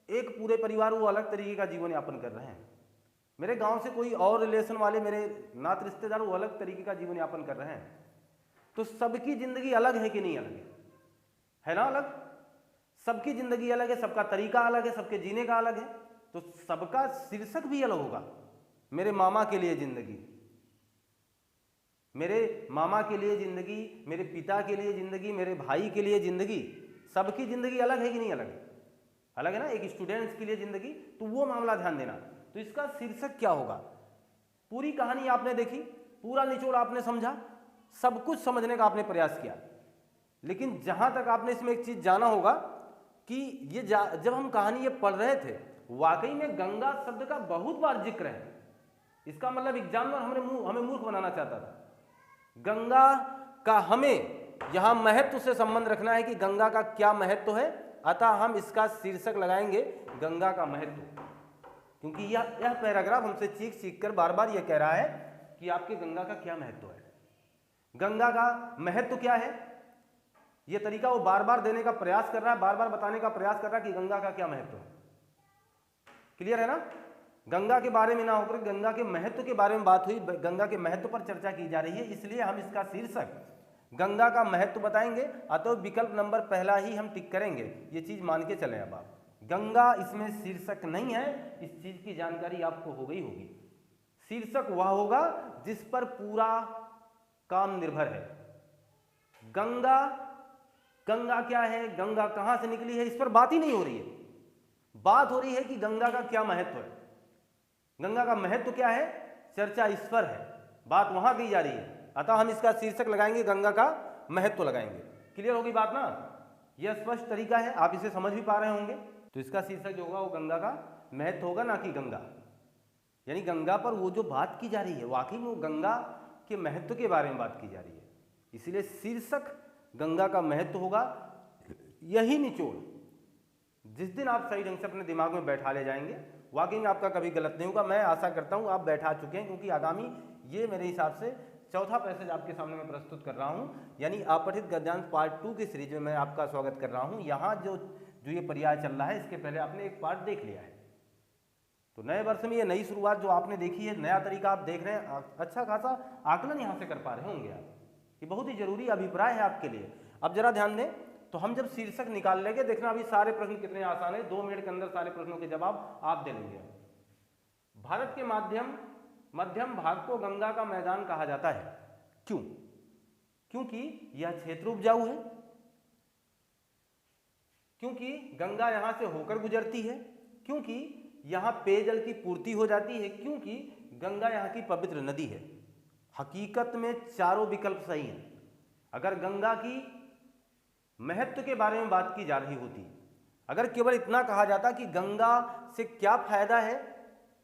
[SPEAKER 1] एक पूरे परिवार वो अलग तरीके का जीवन यापन कर रहे हैं। मेरे गांव से कोई और रिलेशन वाले मेरे नाते रिश्तेदार वो अलग तरीके का जीवन यापन कर रहे हैं। तो सबकी जिंदगी अलग है कि नहीं अलग है ना? अलग, सबकी जिंदगी अलग है, सबका तरीका अलग है, सबके जीने का अलग है। तो सबका शीर्षक भी अलग होगा। मेरे मामा के लिए जिंदगी, मेरे मामा के लिए जिंदगी, मेरे पिता के लिए जिंदगी, मेरे भाई के लिए जिंदगी, सबकी जिंदगी अलग है कि नहीं अलग है? अलग है ना। एक स्टूडेंट्स के लिए जिंदगी, तो वो मामला ध्यान देना। तो इसका शीर्षक क्या होगा? पूरी कहानी आपने देखी, पूरा निचोड़ आपने समझा, सब कुछ समझने का आपने प्रयास किया, लेकिन जहां तक आपने इसमें एक चीज जाना होगा कि जब हम कहानी ये पढ़ रहे थे, वाकई में गंगा शब्द का बहुत बार जिक्र है। इसका मतलब एग्जामिनर हमें मूर्ख बनाना चाहता था। गंगा का हमें यहां महत्व से संबंध रखना है कि गंगा का क्या महत्व है, अतः हम इसका शीर्षक लगाएंगे गंगा का महत्व, क्योंकि यह पैराग्राफ हमसे चीख कर बार बार यह कह रहा है कि आपके गंगा का क्या महत्व है, गंगा का महत्व क्या है। यह तरीका वो बार बार देने का प्रयास कर रहा है, बार बार बताने का प्रयास कर रहा है कि गंगा का क्या महत्व है। क्लियर है ना? गंगा के बारे में ना होकर गंगा के महत्व के बारे में बात हुई, गंगा के महत्व पर चर्चा की जा रही है, इसलिए हम इसका शीर्षक गंगा का महत्व बताएंगे। अतः विकल्प नंबर पहला ही हम टिक करेंगे, ये चीज मान के चले। अब आप, गंगा इसमें शीर्षक नहीं है, इस चीज की जानकारी आपको हो गई होगी। शीर्षक वह होगा जिस पर पूरा काम निर्भर है। गंगा क्या है, गंगा कहां से निकली है, इस पर बात ही नहीं हो रही है। बात हो रही है कि गंगा का क्या महत्व है। गंगा का महत्व क्या है, चर्चा इस पर है, बात वहां की जा रही है। अतः हम इसका शीर्षक लगाएंगे गंगा का महत्व लगाएंगे। क्लियर होगी बात ना? यह स्पष्ट तरीका है, आप इसे समझ भी पा रहे होंगे। तो इसका शीर्षक जो होगा वो गंगा का महत्व होगा, ना कि गंगा। यानी गंगा पर वो जो बात की जा रही है, वाकई में वो गंगा के महत्व के बारे में बात की जा रही है, इसीलिए शीर्षक गंगा का महत्व होगा। यही निचोड़ जिस दिन आप सही ढंग से अपने दिमाग में बैठा ले जाएंगे, वाकई में आपका कभी गलत नहीं होगा। मैं आशा करता हूं आप बैठा चुके हैं, क्योंकि आगामी ये मेरे हिसाब से चौथा पैसेज आपके सामने मैं प्रस्तुत कर रहा हूं, यानी अपठित गद्यांश पार्ट 2 की सीरीज में मैं आपका स्वागत कर रहा हूं। यहाँ जो ये पर्याय चल रहा है, इसके पहले आपने एक पार्ट देख लिया है। तो नए वर्ष में ये नई शुरुआत जो आपने देखी है, नया तरीका आप देख रहे हैं, अच्छा खासा आकलन यहाँ से कर पा रहे होंगे आप। ये बहुत ही जरूरी अभिप्राय है आपके लिए। अब जरा ध्यान दें, तो हम जब शीर्षक निकाल लेंगे, देखना अभी सारे प्रश्न कितने आसान है, 2 मिनट के अंदर सारे प्रश्नों के जवाब आप दे लेंगे। भारत के मध्यम भाग को गंगा का मैदान कहा जाता है। क्यों? क्योंकि यह क्षेत्र उपजाऊ है, क्योंकि गंगा यहां से होकर गुजरती है, क्योंकि यहां पेयजल की पूर्ति हो जाती है, क्योंकि गंगा यहां की पवित्र नदी है। हकीकत में चारों विकल्प सही हैं। अगर गंगा की महत्व के बारे में बात की जा रही होती, अगर केवल इतना कहा जाता कि गंगा से क्या फायदा है,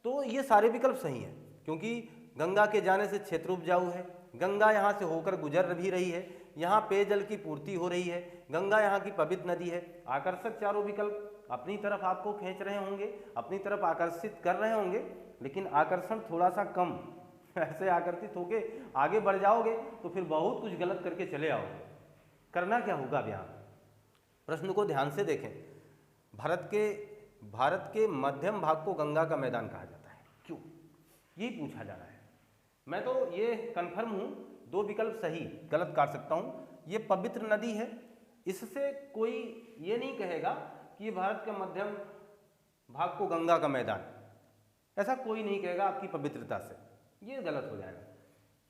[SPEAKER 1] तो ये सारे विकल्प सही हैं। क्योंकि गंगा के जाने से क्षेत्र उपजाऊ है, गंगा यहाँ से होकर गुजर भी रही है, यहाँ पेयजल की पूर्ति हो रही है, गंगा यहाँ की पवित्र नदी है। आकर्षक चारों विकल्प अपनी तरफ आपको खींच रहे होंगे, अपनी तरफ आकर्षित कर रहे होंगे, लेकिन आकर्षण थोड़ा सा कम। ऐसे आकर्षित होके आगे बढ़ जाओगे तो फिर बहुत कुछ गलत करके चले आओगे। करना क्या होगा? अब यहाँ प्रश्न को ध्यान से देखें। भारत के मध्यम भाग को गंगा का मैदान कहा जाता है, क्यों? यही पूछा जा रहा है। मैं तो ये कन्फर्म हूँ, 2 विकल्प सही, गलत काट सकता हूँ। ये पवित्र नदी है, इससे कोई ये नहीं कहेगा कि ये भारत के मध्यम भाग को गंगा का मैदान, ऐसा कोई नहीं कहेगा आपकी पवित्रता से। ये गलत हो जाएगा।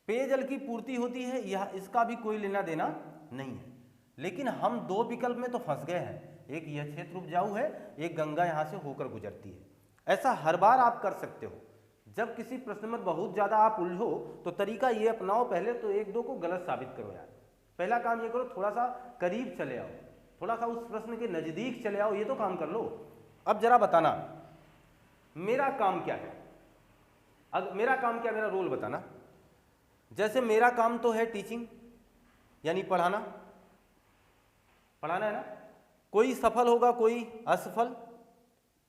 [SPEAKER 1] पेयजल की पूर्ति होती है, यह इसका भी कोई लेना देना नहीं है। लेकिन हम दो विकल्प में तो फंस गए हैं, एक यह क्षेत्र उपजाऊ है, एक गंगा यहाँ से होकर गुजरती है। ऐसा हर बार आप कर सकते हो। जब किसी प्रश्न में बहुत ज़्यादा आप उलझो तो तरीका ये अपनाओ, पहले तो एक दो को गलत साबित करो यार। पहला काम ये करो, थोड़ा सा करीब चले आओ, थोड़ा सा उस प्रश्न के नज़दीक चले आओ, ये तो काम कर लो। अब जरा बताना मेरा काम क्या है, मेरा काम क्या, मेरा रोल बताना। जैसे मेरा काम तो है टीचिंग, यानी पढ़ाना, पढ़ाना है ना। कोई सफल होगा कोई असफल,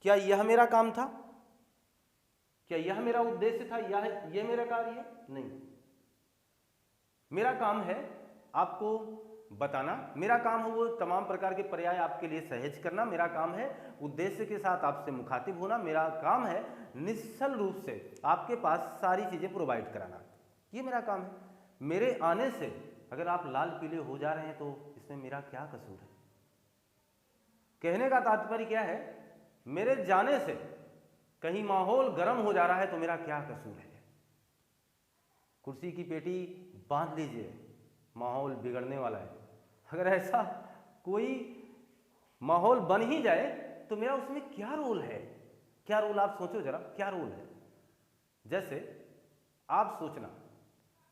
[SPEAKER 1] क्या यह मेरा काम था? क्या यह मेरा उद्देश्य था? यह मेरा कार्य है? नहीं। मेरा काम है आपको बताना, मेरा काम है वो तमाम प्रकार के पर्याय आपके लिए सहज करना, मेरा काम है उद्देश्य के साथ आपसे मुखातिब होना, मेरा काम है निश्चल रूप से आपके पास सारी चीजें प्रोवाइड कराना, ये मेरा काम है। मेरे आने से अगर आप लाल पीले हो जा रहे हैं तो इसमें मेरा क्या कसूर है? कहने का तात्पर्य क्या है, मेरे जाने से कहीं माहौल गर्म हो जा रहा है तो मेरा क्या कसूर है? कुर्सी की पेटी बांध लीजिए, माहौल बिगड़ने वाला है। अगर ऐसा कोई माहौल बन ही जाए तो मेरा उसमें क्या रोल है? क्या रोल, आप सोचो जरा, क्या रोल है? जैसे आप सोचना,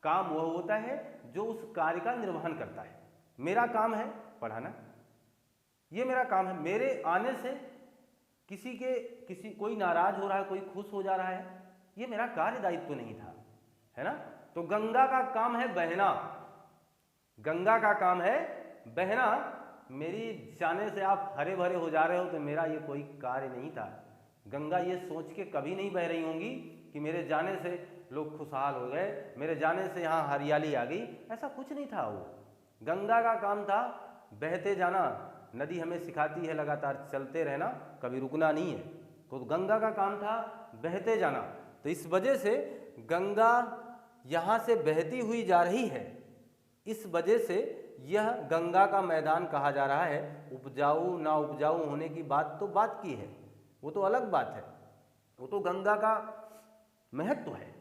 [SPEAKER 1] काम वह होता है जो उस कार्य का निर्वहन करता है। मेरा काम है पढ़ाना, ये मेरा काम है। मेरे आने से किसी कोई नाराज हो रहा है, कोई खुश हो जा रहा है, ये मेरा कार्य दायित्व नहीं था, है ना। तो गंगा का काम है बहना, गंगा का काम है बहना। मेरी जाने से आप हरे भरे हो जा रहे हो तो मेरा ये कोई कार्य नहीं था। गंगा ये सोच के कभी नहीं बह रही होंगी कि मेरे जाने से लोग खुशहाल हो गए, मेरे जाने से यहाँ हरियाली आ गई, ऐसा कुछ नहीं था। वो गंगा का काम था बहते जाना। नदी हमें सिखाती है लगातार चलते रहना, कभी रुकना नहीं है। तो गंगा का काम था बहते जाना। तो इस वजह से गंगा यहाँ से बहती हुई जा रही है, इस वजह से यह गंगा का मैदान कहा जा रहा है। उपजाऊ ना उपजाऊ होने की बात तो बात की है, वो तो अलग बात है, वो तो गंगा का महत्व है,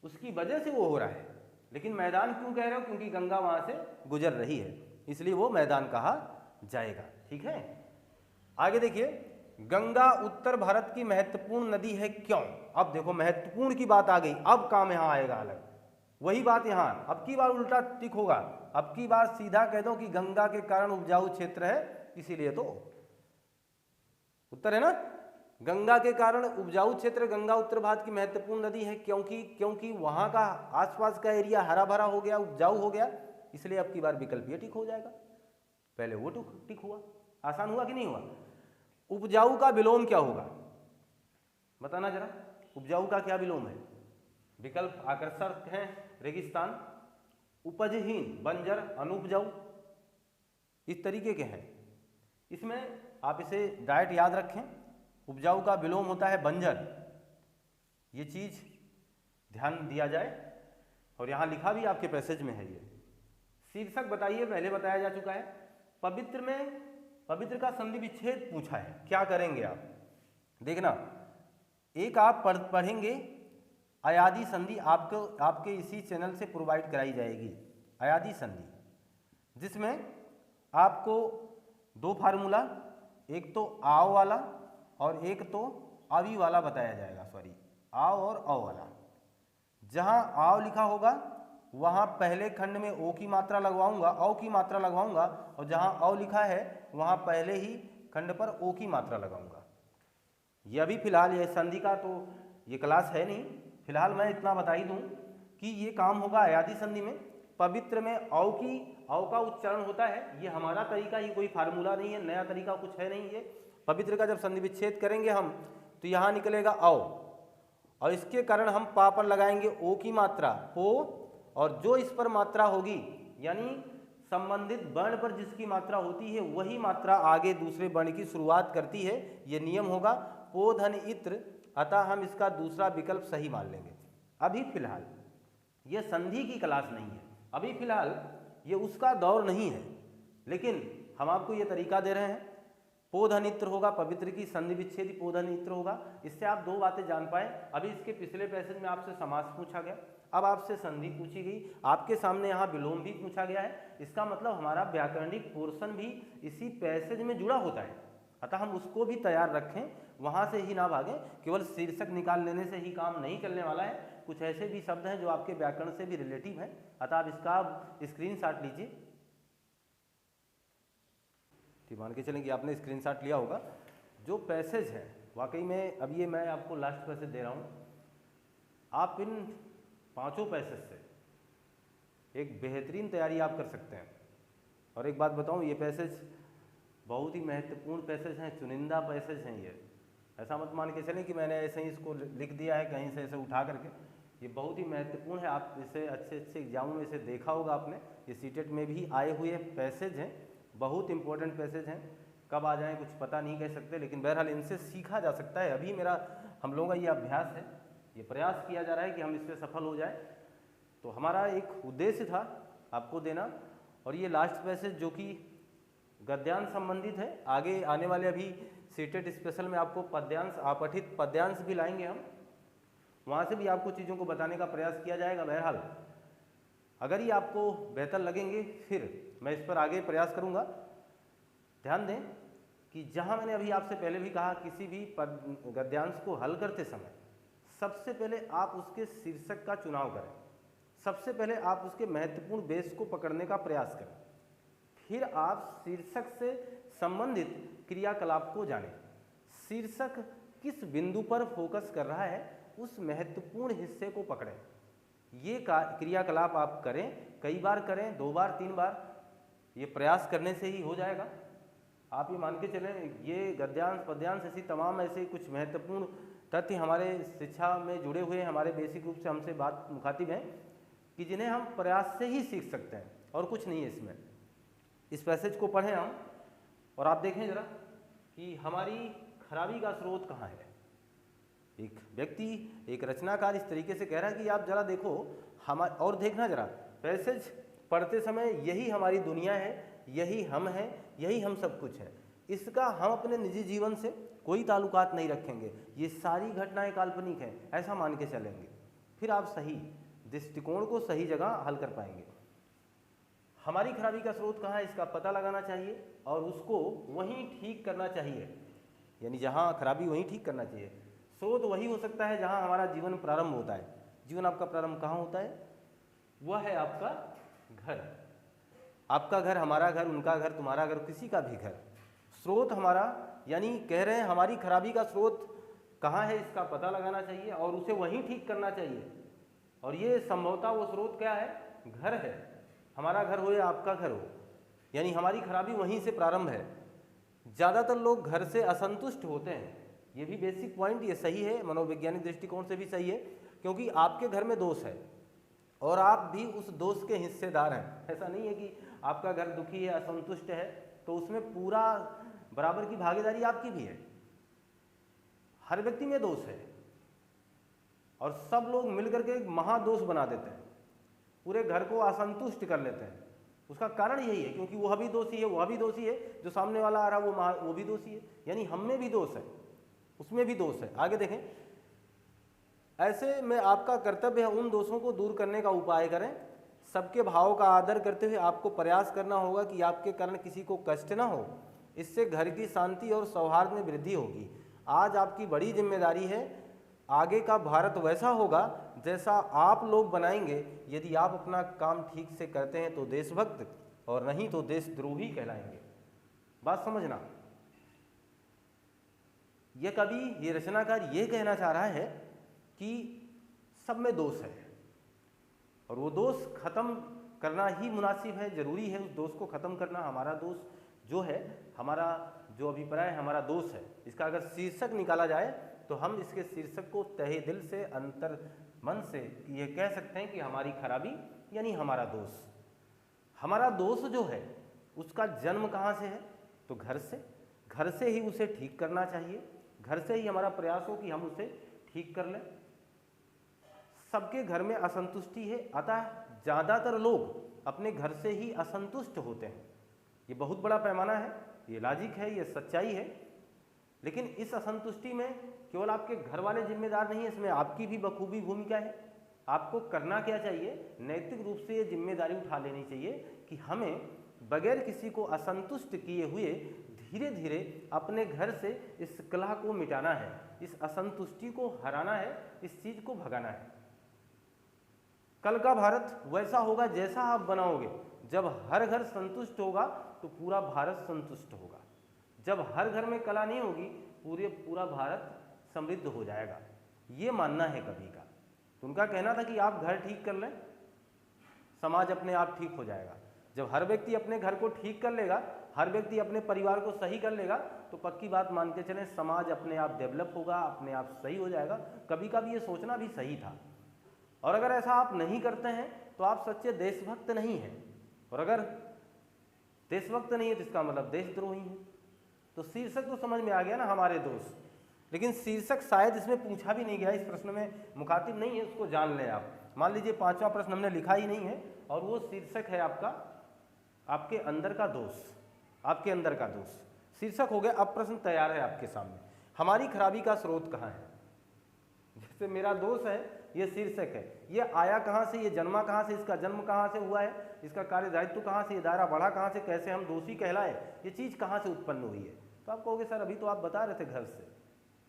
[SPEAKER 1] उसकी वजह से वो हो रहा है। लेकिन मैदान क्यों कह रहे हो? क्योंकि गंगा वहाँ से गुजर रही है, इसलिए वो मैदान कहा जाएगा। ठीक है, आगे देखिए, गंगा उत्तर भारत की महत्वपूर्ण नदी है, क्यों? अब देखो महत्वपूर्ण की बात आ गई, अब काम यहाँ आएगा अलग। वही बात यहाँ, अब की बार उल्टा टिक होगा, अब की बार सीधा कह दो कि गंगा के कारण उपजाऊ क्षेत्र है, इसीलिए तो उत्तर है ना। गंगा के कारण उपजाऊ क्षेत्र, गंगा उत्तर भारत की महत्वपूर्ण नदी है क्योंकि वहां का आसपास का एरिया हरा भरा हो गया, उपजाऊ हो गया, इसलिए अब की बार विकल्प ये टिक हो जाएगा। पहले वो टिक हुआ, आसान हुआ कि नहीं हुआ? उपजाऊ का विलोम क्या होगा बताना जरा, उपजाऊ का क्या विलोम है? विकल्प आकर्षक हैं, रेगिस्तान, उपजहीन, बंजर, अनुपजाऊ, इस तरीके के हैं। इसमें आप इसे डायरेक्ट याद रखें, उपजाऊ का विलोम होता है बंजर, ये चीज ध्यान दिया जाए। और यहाँ लिखा भी आपके पैसेज में है। ये शीर्षक बताइए, पहले बताया जा चुका है। पवित्र का संधि विच्छेद पूछा है, क्या करेंगे आप? देखना, एक आप पढ़ेंगे अयादी संधि, आपके इसी चैनल से प्रोवाइड कराई जाएगी अयादी संधि, जिसमें आपको दो फार्मूला, एक तो आव वाला और एक तो अवी वाला बताया जाएगा। सॉरी, आव और अव वाला। जहां आव लिखा होगा वहां पहले खंड में ओ की मात्रा लगवाऊंगा, अव की मात्रा लगवाऊंगा, और जहां अव लिखा है वहां पहले ही खंड पर ओ की मात्रा लगाऊंगा। ये अभी फिलहाल ये संधि का तो ये क्लास है नहीं, फिलहाल मैं इतना बता ही दूं कि ये काम होगा अयादी संधि में। पवित्र में अव का उच्चारण होता है, ये हमारा तरीका, ये कोई फार्मूला नहीं है, नया तरीका कुछ है नहीं। ये पवित्र का जब संधि विच्छेद करेंगे हम तो यहाँ निकलेगा अव, और इसके कारण हम पा पर लगाएंगे ओ की मात्रा पो, और जो इस पर मात्रा होगी यानी संबंधित वर्ण पर जिसकी मात्रा होती है वही मात्रा आगे दूसरे वर्ण की शुरुआत करती है। ये नियम होगा पो धन इत्र, अतः हम इसका दूसरा विकल्प सही मान लेंगे। अभी फिलहाल ये संधि की क्लास नहीं है, अभी फिलहाल ये उसका दौर नहीं है, लेकिन हम आपको ये तरीका दे रहे हैं। पोधनित्र होगा, पवित्र की संधि विच्छेदी पोधनित्र होगा। इससे आप दो बातें जान पाए। अभी इसके पिछले पैसेज में आपसे समास पूछा गया, अब आपसे संधि पूछी गई, आपके सामने यहाँ विलोम भी पूछा गया है। इसका मतलब हमारा व्याकरणिक पोर्शन भी इसी पैसेज में जुड़ा होता है, अतः हम उसको भी तैयार रखें, वहाँ से ही ना भागें। केवल शीर्षक निकाल लेने से ही काम नहीं चलने वाला है, कुछ ऐसे भी शब्द हैं जो आपके व्याकरण से भी रिलेटिव हैं, अतः आप इसका स्क्रीनशॉट लीजिए। ठीक, मान के चलें कि आपने स्क्रीनशॉट लिया होगा। जो पैसेज है वाकई में, अब ये मैं आपको लास्ट पैसेज दे रहा हूँ, आप इन पांचों पैसेज से एक बेहतरीन तैयारी आप कर सकते हैं। और एक बात बताऊं, ये पैसेज बहुत ही महत्वपूर्ण पैसेज हैं, चुनिंदा पैसेज हैं ये। ऐसा मत मान के चलें कि मैंने ऐसे ही इसको लिख दिया है कहीं से ऐसे उठा करके, ये बहुत ही महत्वपूर्ण है। आप इसे अच्छे एग्जामों में इसे देखा होगा आपने, ये सीटेट में भी आए हुए पैसेज हैं, बहुत इंपॉर्टेंट पैसेज हैं। कब आ जाएं कुछ पता नहीं कह सकते, लेकिन बहरहाल इनसे सीखा जा सकता है। अभी मेरा हम लोगों का ये अभ्यास है, ये प्रयास किया जा रहा है कि हम इससे सफल हो जाए। तो हमारा एक उद्देश्य था आपको देना। और ये लास्ट पैसेज जो कि गद्यांश संबंधित है, आगे आने वाले अभी सीटेट स्पेशल में आपको पद्यांश, अपठित पद्यांश भी लाएंगे हम, वहाँ से भी आपको चीज़ों को बताने का प्रयास किया जाएगा। बहरहाल अगर ये आपको बेहतर लगेंगे फिर मैं इस पर आगे प्रयास करूँगा। ध्यान दें कि जहाँ मैंने अभी आपसे पहले भी कहा, किसी भी गद्यांश को हल करते समय सबसे पहले आप उसके शीर्षक का चुनाव करें, सबसे पहले आप उसके महत्वपूर्ण बेस को पकड़ने का प्रयास करें, फिर आप शीर्षक से संबंधित क्रियाकलाप को जानें। शीर्षक किस बिंदु पर फोकस कर रहा है उस महत्वपूर्ण हिस्से को पकड़ें। ये क्रियाकलाप आप करें, कई बार करें, 2 बार 3 बार, ये प्रयास करने से ही हो जाएगा। आप ये मान के चलें, ये गद्यांश पद्यांश ऐसी तमाम ऐसे कुछ महत्वपूर्ण तथ्य हमारे शिक्षा में जुड़े हुए हैं, हमारे बेसिक रूप से हमसे बात मुखातिब हैं कि जिन्हें हम प्रयास से ही सीख सकते हैं और कुछ नहीं है इसमें। इस पैसेज को पढ़ें हम और आप देखें जरा कि हमारी खराबी का स्रोत कहाँ है। एक व्यक्ति, एक रचनाकार इस तरीके से कह रहा है कि आप जरा देखो हमारे, और देखना जरा पैसेज पढ़ते समय, यही हमारी दुनिया है, यही हम हैं, यही हम सब कुछ है। इसका हम अपने निजी जीवन से कोई ताल्लुकात नहीं रखेंगे, ये सारी घटनाएं काल्पनिक हैं, ऐसा मान के चलेंगे, फिर आप सही दृष्टिकोण को सही जगह हल कर पाएंगे। हमारी खराबी का स्रोत कहाँ है इसका पता लगाना चाहिए और उसको वहीं ठीक करना चाहिए, यानी जहाँ खराबी वहीं ठीक करना चाहिए। स्रोत वही हो सकता है जहाँ हमारा जीवन प्रारंभ होता है। जीवन आपका प्रारंभ कहाँ होता है? वह है आपका घर। आपका घर, हमारा घर, उनका घर, तुम्हारा घर, किसी का भी घर। स्रोत हमारा, यानी कह रहे हैं हमारी खराबी का स्रोत कहाँ है इसका पता लगाना चाहिए और उसे वहीं ठीक करना चाहिए। और ये संभवतः वो स्रोत क्या है? घर है। हमारा घर हो या आपका घर हो, यानी हमारी खराबी वहीं से प्रारंभ है। ज़्यादातर लोग घर से असंतुष्ट होते हैं, ये भी बेसिक पॉइंट, ये सही है, मनोवैज्ञानिक दृष्टिकोण से भी सही है, क्योंकि आपके घर में दोष है और आप भी उस दोष के हिस्सेदार हैं। ऐसा नहीं है कि आपका घर दुखी है, असंतुष्ट है, तो उसमें पूरा बराबर की भागीदारी आपकी भी है। हर व्यक्ति में दोष है और सब लोग मिलकर के एक महादोष बना देते हैं, पूरे घर को असंतुष्ट कर लेते हैं। उसका कारण यही है क्योंकि वह भी दोषी है, वह भी दोषी है, जो सामने वाला आ रहा वो भी दोषी है, यानी हम में भी दोष है, उसमें भी दोष है। आगे देखें, ऐसे में आपका कर्तव्य है उन दोषों को दूर करने का उपाय करें। सबके भावों का आदर करते हुए आपको प्रयास करना होगा कि आपके कारण किसी को कष्ट ना हो। इससे घर की शांति और सौहार्द में वृद्धि होगी। आज आपकी बड़ी जिम्मेदारी है, आगे का भारत वैसा होगा जैसा आप लोग बनाएंगे। यदि आप अपना काम ठीक से करते हैं तो देशभक्त, और नहीं तो देशद्रोही कहलाएंगे। बात समझना, ये कवि, ये रचनाकार ये कहना चाह रहा है कि सब में दोष है और वो दोष खत्म करना ही मुनासिब है, जरूरी है उस दोष को खत्म करना। हमारा दोष जो है, हमारा जो अभिप्राय है, हमारा दोष है, इसका अगर शीर्षक निकाला जाए तो हम इसके शीर्षक को तहे दिल से, अंतर मन से ये कह सकते हैं कि हमारी खराबी यानी हमारा दोष। हमारा दोष जो है उसका जन्म कहाँ से है? तो घर से। घर से ही उसे ठीक करना चाहिए, घर से ही हमारा प्रयास हो कि हम उसे ठीक कर लें। सबके घर में असंतुष्टि है, अतः ज़्यादातर लोग अपने घर से ही असंतुष्ट होते हैं। ये बहुत बड़ा पैमाना है, ये लॉजिक है, ये सच्चाई है। लेकिन इस असंतुष्टि में केवल आपके घर वाले जिम्मेदार नहीं है, इसमें आपकी भी बखूबी भूमिका है। आपको करना क्या चाहिए, नैतिक रूप से ये जिम्मेदारी उठा लेनी चाहिए कि हमें बगैर किसी को असंतुष्ट किए हुए धीरे धीरे अपने घर से इस कलह को मिटाना है, इस असंतुष्टि को हराना है, इस चीज को भगाना है। कल का भारत वैसा होगा जैसा आप बनाओगे। जब हर घर संतुष्ट होगा तो पूरा भारत संतुष्ट होगा। जब हर घर में कला नहीं होगी पूरा भारत समृद्ध हो जाएगा। ये मानना है कभी का। तो उनका कहना था कि आप घर ठीक कर लें, समाज अपने आप ठीक हो जाएगा। जब हर व्यक्ति अपने घर को ठीक कर लेगा, हर व्यक्ति अपने परिवार को सही कर लेगा, तो पक्की बात मान के चलें समाज अपने आप डेवलप होगा, अपने आप सही हो जाएगा। कभी कभी ये सोचना भी सही था। और अगर ऐसा आप नहीं करते हैं तो आप सच्चे देशभक्त नहीं हैं, और अगर देशभक्त नहीं है तो इसका मतलब देशद्रोही है। तो शीर्षक तो समझ में आ गया ना, हमारे दोस्त। लेकिन शीर्षक शायद इसमें पूछा भी नहीं गया, इस प्रश्न में मुखातिब नहीं है, उसको जान लें आप। मान लीजिए 5वां प्रश्न हमने लिखा ही नहीं है और वो शीर्षक है आपका आपके अंदर का दोष, आपके अंदर का दोष शीर्षक हो गया। अब प्रश्न तैयार है आपके सामने, हमारी खराबी का स्रोत कहाँ है। जैसे मेरा दोष है, ये शीर्षक है, ये आया कहाँ से, ये जन्मा कहाँ से, इसका जन्म कहाँ से हुआ है, इसका कार्य दायित्व कहाँ से, ये दायरा बढ़ा कहाँ से, कैसे हम दोषी कहलाए, ये चीज़ कहाँ से उत्पन्न हुई है। तो आप कहोगे सर अभी तो आप बता रहे थे घर से,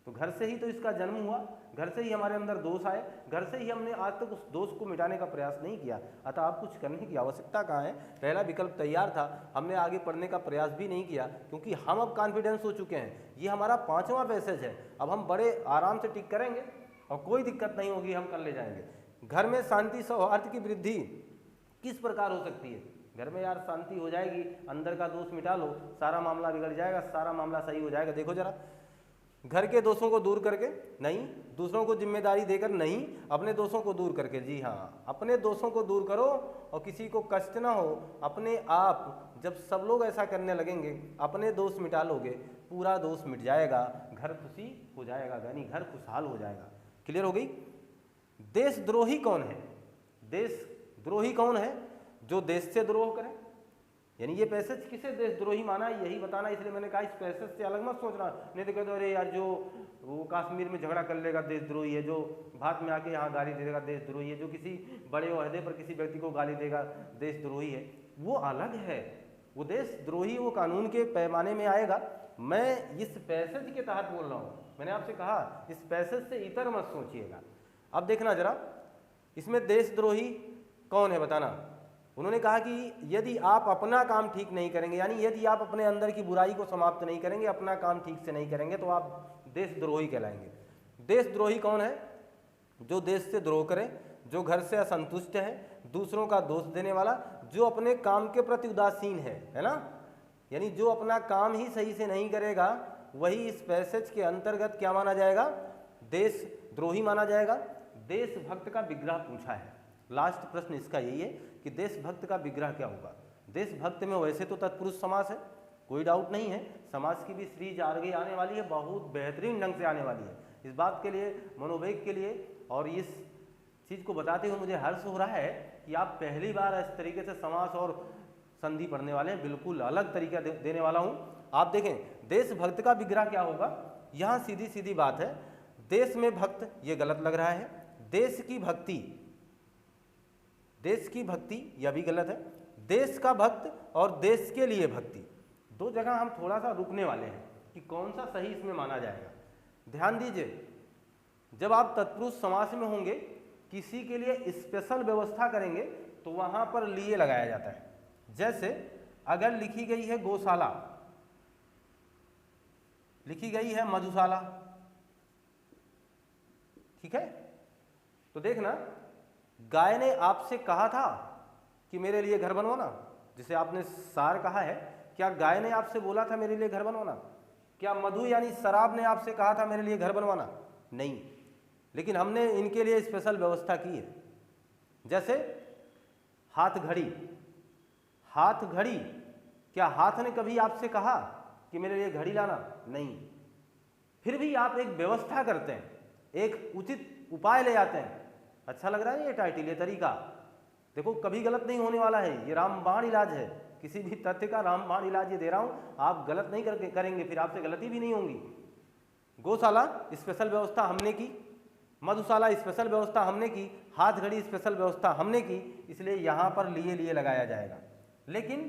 [SPEAKER 1] तो घर से ही तो इसका जन्म हुआ, घर से ही हमारे अंदर दोष आए, घर से ही हमने आज तक उस दोष को मिटाने का प्रयास नहीं किया। अतः आप कुछ करने की आवश्यकता कहाँ है। पहला विकल्प तैयार था, हमने आगे पढ़ने का प्रयास भी नहीं किया, क्योंकि हम अब कॉन्फिडेंस हो चुके हैं। ये हमारा 5वां पैसेज है, अब हम बड़े आराम से टिक करेंगे और कोई दिक्कत नहीं होगी, हम कर ले जाएंगे। घर में शांति सौहार्द की वृद्धि किस प्रकार हो सकती है। घर में यार शांति हो जाएगी, अंदर का दोष मिटा लो, सारा मामला बिगड़ जाएगा, सारा मामला सही हो जाएगा। देखो जरा, घर के दोषों को दूर करके नहीं, दूसरों को जिम्मेदारी देकर नहीं, अपने दोषों को दूर करके। जी हाँ, अपने दोषों को दूर करो और किसी को कष्ट ना हो। अपने आप जब सब लोग ऐसा करने लगेंगे, अपने दोष मिटा लोगे, पूरा दोष मिट जाएगा, घर खुशी हो जाएगा, यानी घर खुशहाल हो जाएगा। क्लियर हो गई। देशद्रोही कौन है, देशद्रोही कौन है, जो देश से द्रोह करे। यानी ये पैसेज किसे देशद्रोही माना यही बताना, इसलिए मैंने कहा इस पैसेज से अलग मत सोचना। नहीं तो कहते अरे यार जो वो कश्मीर में झगड़ा कर लेगा देशद्रोही है, जो भारत में आके यहाँ गाली दे देगा देशद्रोही है, जो किसी बड़े ओहदे पर किसी व्यक्ति को गाली देगा देशद्रोही है, वो अलग है। वो देशद्रोही वो कानून के पैमाने में आएगा। मैं इस पैसेज के तहत बोल रहा हूँ। मैंने आपसे कहा इस पैसेज से इतर मत सोचिएगा। अब देखना जरा, इसमें देशद्रोही कौन है बताना। उन्होंने कहा कि यदि आप अपना काम ठीक नहीं करेंगे, यानी यदि आप अपने अंदर की बुराई को समाप्त नहीं करेंगे, अपना काम ठीक से नहीं करेंगे, तो आप देशद्रोही कहलाएंगे। देशद्रोही कौन है, जो देश से द्रोह करे, जो घर से असंतुष्ट है, दूसरों का दोष देने वाला, जो अपने काम के प्रति उदासीन है ना। यानी जो अपना काम ही सही से नहीं करेगा, वही इस पैसेज के अंतर्गत क्या माना जाएगा, देशद्रोही माना जाएगा। देशभक्त का विग्रह पूछा है, लास्ट प्रश्न इसका यही है कि देशभक्त का विग्रह क्या होगा। देशभक्त में वैसे तो तत्पुरुष समास है, कोई डाउट नहीं है, समाज की भी सीरीज आगे आने वाली है, बहुत बेहतरीन ढंग से आने वाली है। इस बात के लिए, मनोवेग के लिए और इस चीज़ को बताते हुए मुझे हर्ष हो रहा है कि आप पहली बार इस तरीके से समास और संधि पढ़ने वाले हैं। बिल्कुल अलग तरीका देने वाला हूँ। आप देखें देशभक्त का विग्रह क्या होगा। यहाँ सीधी सीधी बात है, देश में भक्त ये गलत लग रहा है, देश की भक्ति, देश की भक्ति यह भी गलत है। देश का भक्त और देश के लिए भक्ति, दो जगह हम थोड़ा सा रुकने वाले हैं कि कौन सा सही इसमें माना जाएगा। ध्यान दीजिए, जब आप तत्पुरुष समास में होंगे, किसी के लिए स्पेशल व्यवस्था करेंगे तो वहां पर लिए लगाया जाता है। जैसे अगर लिखी गई है गौशाला, लिखी गई है मधुशाला, ठीक है, तो देखना गाय ने आपसे कहा था कि मेरे लिए घर बनवाना, जिसे आपने सार कहा है, क्या गाय ने आपसे बोला था मेरे लिए घर बनवाना? क्या मधु यानी शराब ने आपसे कहा था मेरे लिए घर बनवाना? नहीं, लेकिन हमने इनके लिए स्पेशल व्यवस्था की है। जैसे हाथ घड़ी, हाथ घड़ी, क्या हाथ ने कभी आपसे कहा कि मेरे लिए घड़ी लाना? नहीं, फिर भी आप एक व्यवस्था करते हैं, एक उचित उपाय ले आते हैं। अच्छा लग रहा है ये टाइटल, ये तरीका, देखो कभी गलत नहीं होने वाला है, ये रामबाण इलाज है। किसी भी तथ्य का रामबाण इलाज ये दे रहा हूँ, आप गलत नहीं करेंगे, फिर आपसे गलती भी नहीं होंगी। गौशाला स्पेशल व्यवस्था हमने की, मधुशाला स्पेशल व्यवस्था हमने की, हाथ घड़ी स्पेशल व्यवस्था हमने की, इसलिए यहाँ पर लिए लगाया जाएगा। लेकिन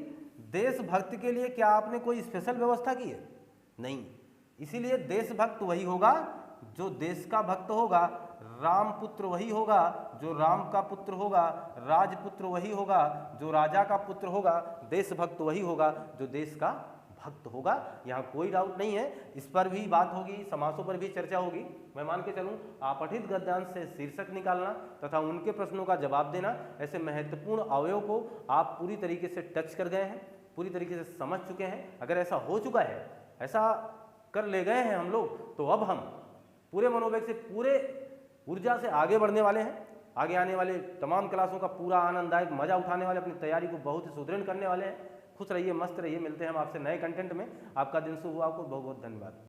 [SPEAKER 1] देशभक्त के लिए क्या आपने कोई स्पेशल व्यवस्था की है? नहीं। इसीलिए देशभक्त वही होगा जो देश का भक्त होगा, राम पुत्र वही होगा जो राम का पुत्र होगा, राजपुत्र वही होगा जो राजा का पुत्र होगा, देशभक्त वही होगा जो देश का भक्त होगा। यहाँ कोई डाउट नहीं है। इस पर भी बात होगी, समासों पर भी चर्चा होगी। मैं मान के चलूँ अपठित गद्यांश से शीर्षक निकालना तथा उनके प्रश्नों का जवाब देना, ऐसे महत्वपूर्ण अवयव को आप पूरी तरीके से टच कर गए हैं, पूरी तरीके से समझ चुके हैं। अगर ऐसा हो चुका है, ऐसा कर ले गए हैं हम लोग, तो अब हम पूरे मनोवेग से, पूरे ऊर्जा से आगे बढ़ने वाले हैं। आगे आने वाले तमाम क्लासों का पूरा आनंददायक मजा उठाने वाले, अपनी तैयारी को बहुत ही सुदृढ़ करने वाले हैं। खुश रहिए, मस्त रहिए। मिलते हैं हम आपसे नए कंटेंट में। आपका दिन शुभ हो, आपको बहुत बहुत धन्यवाद।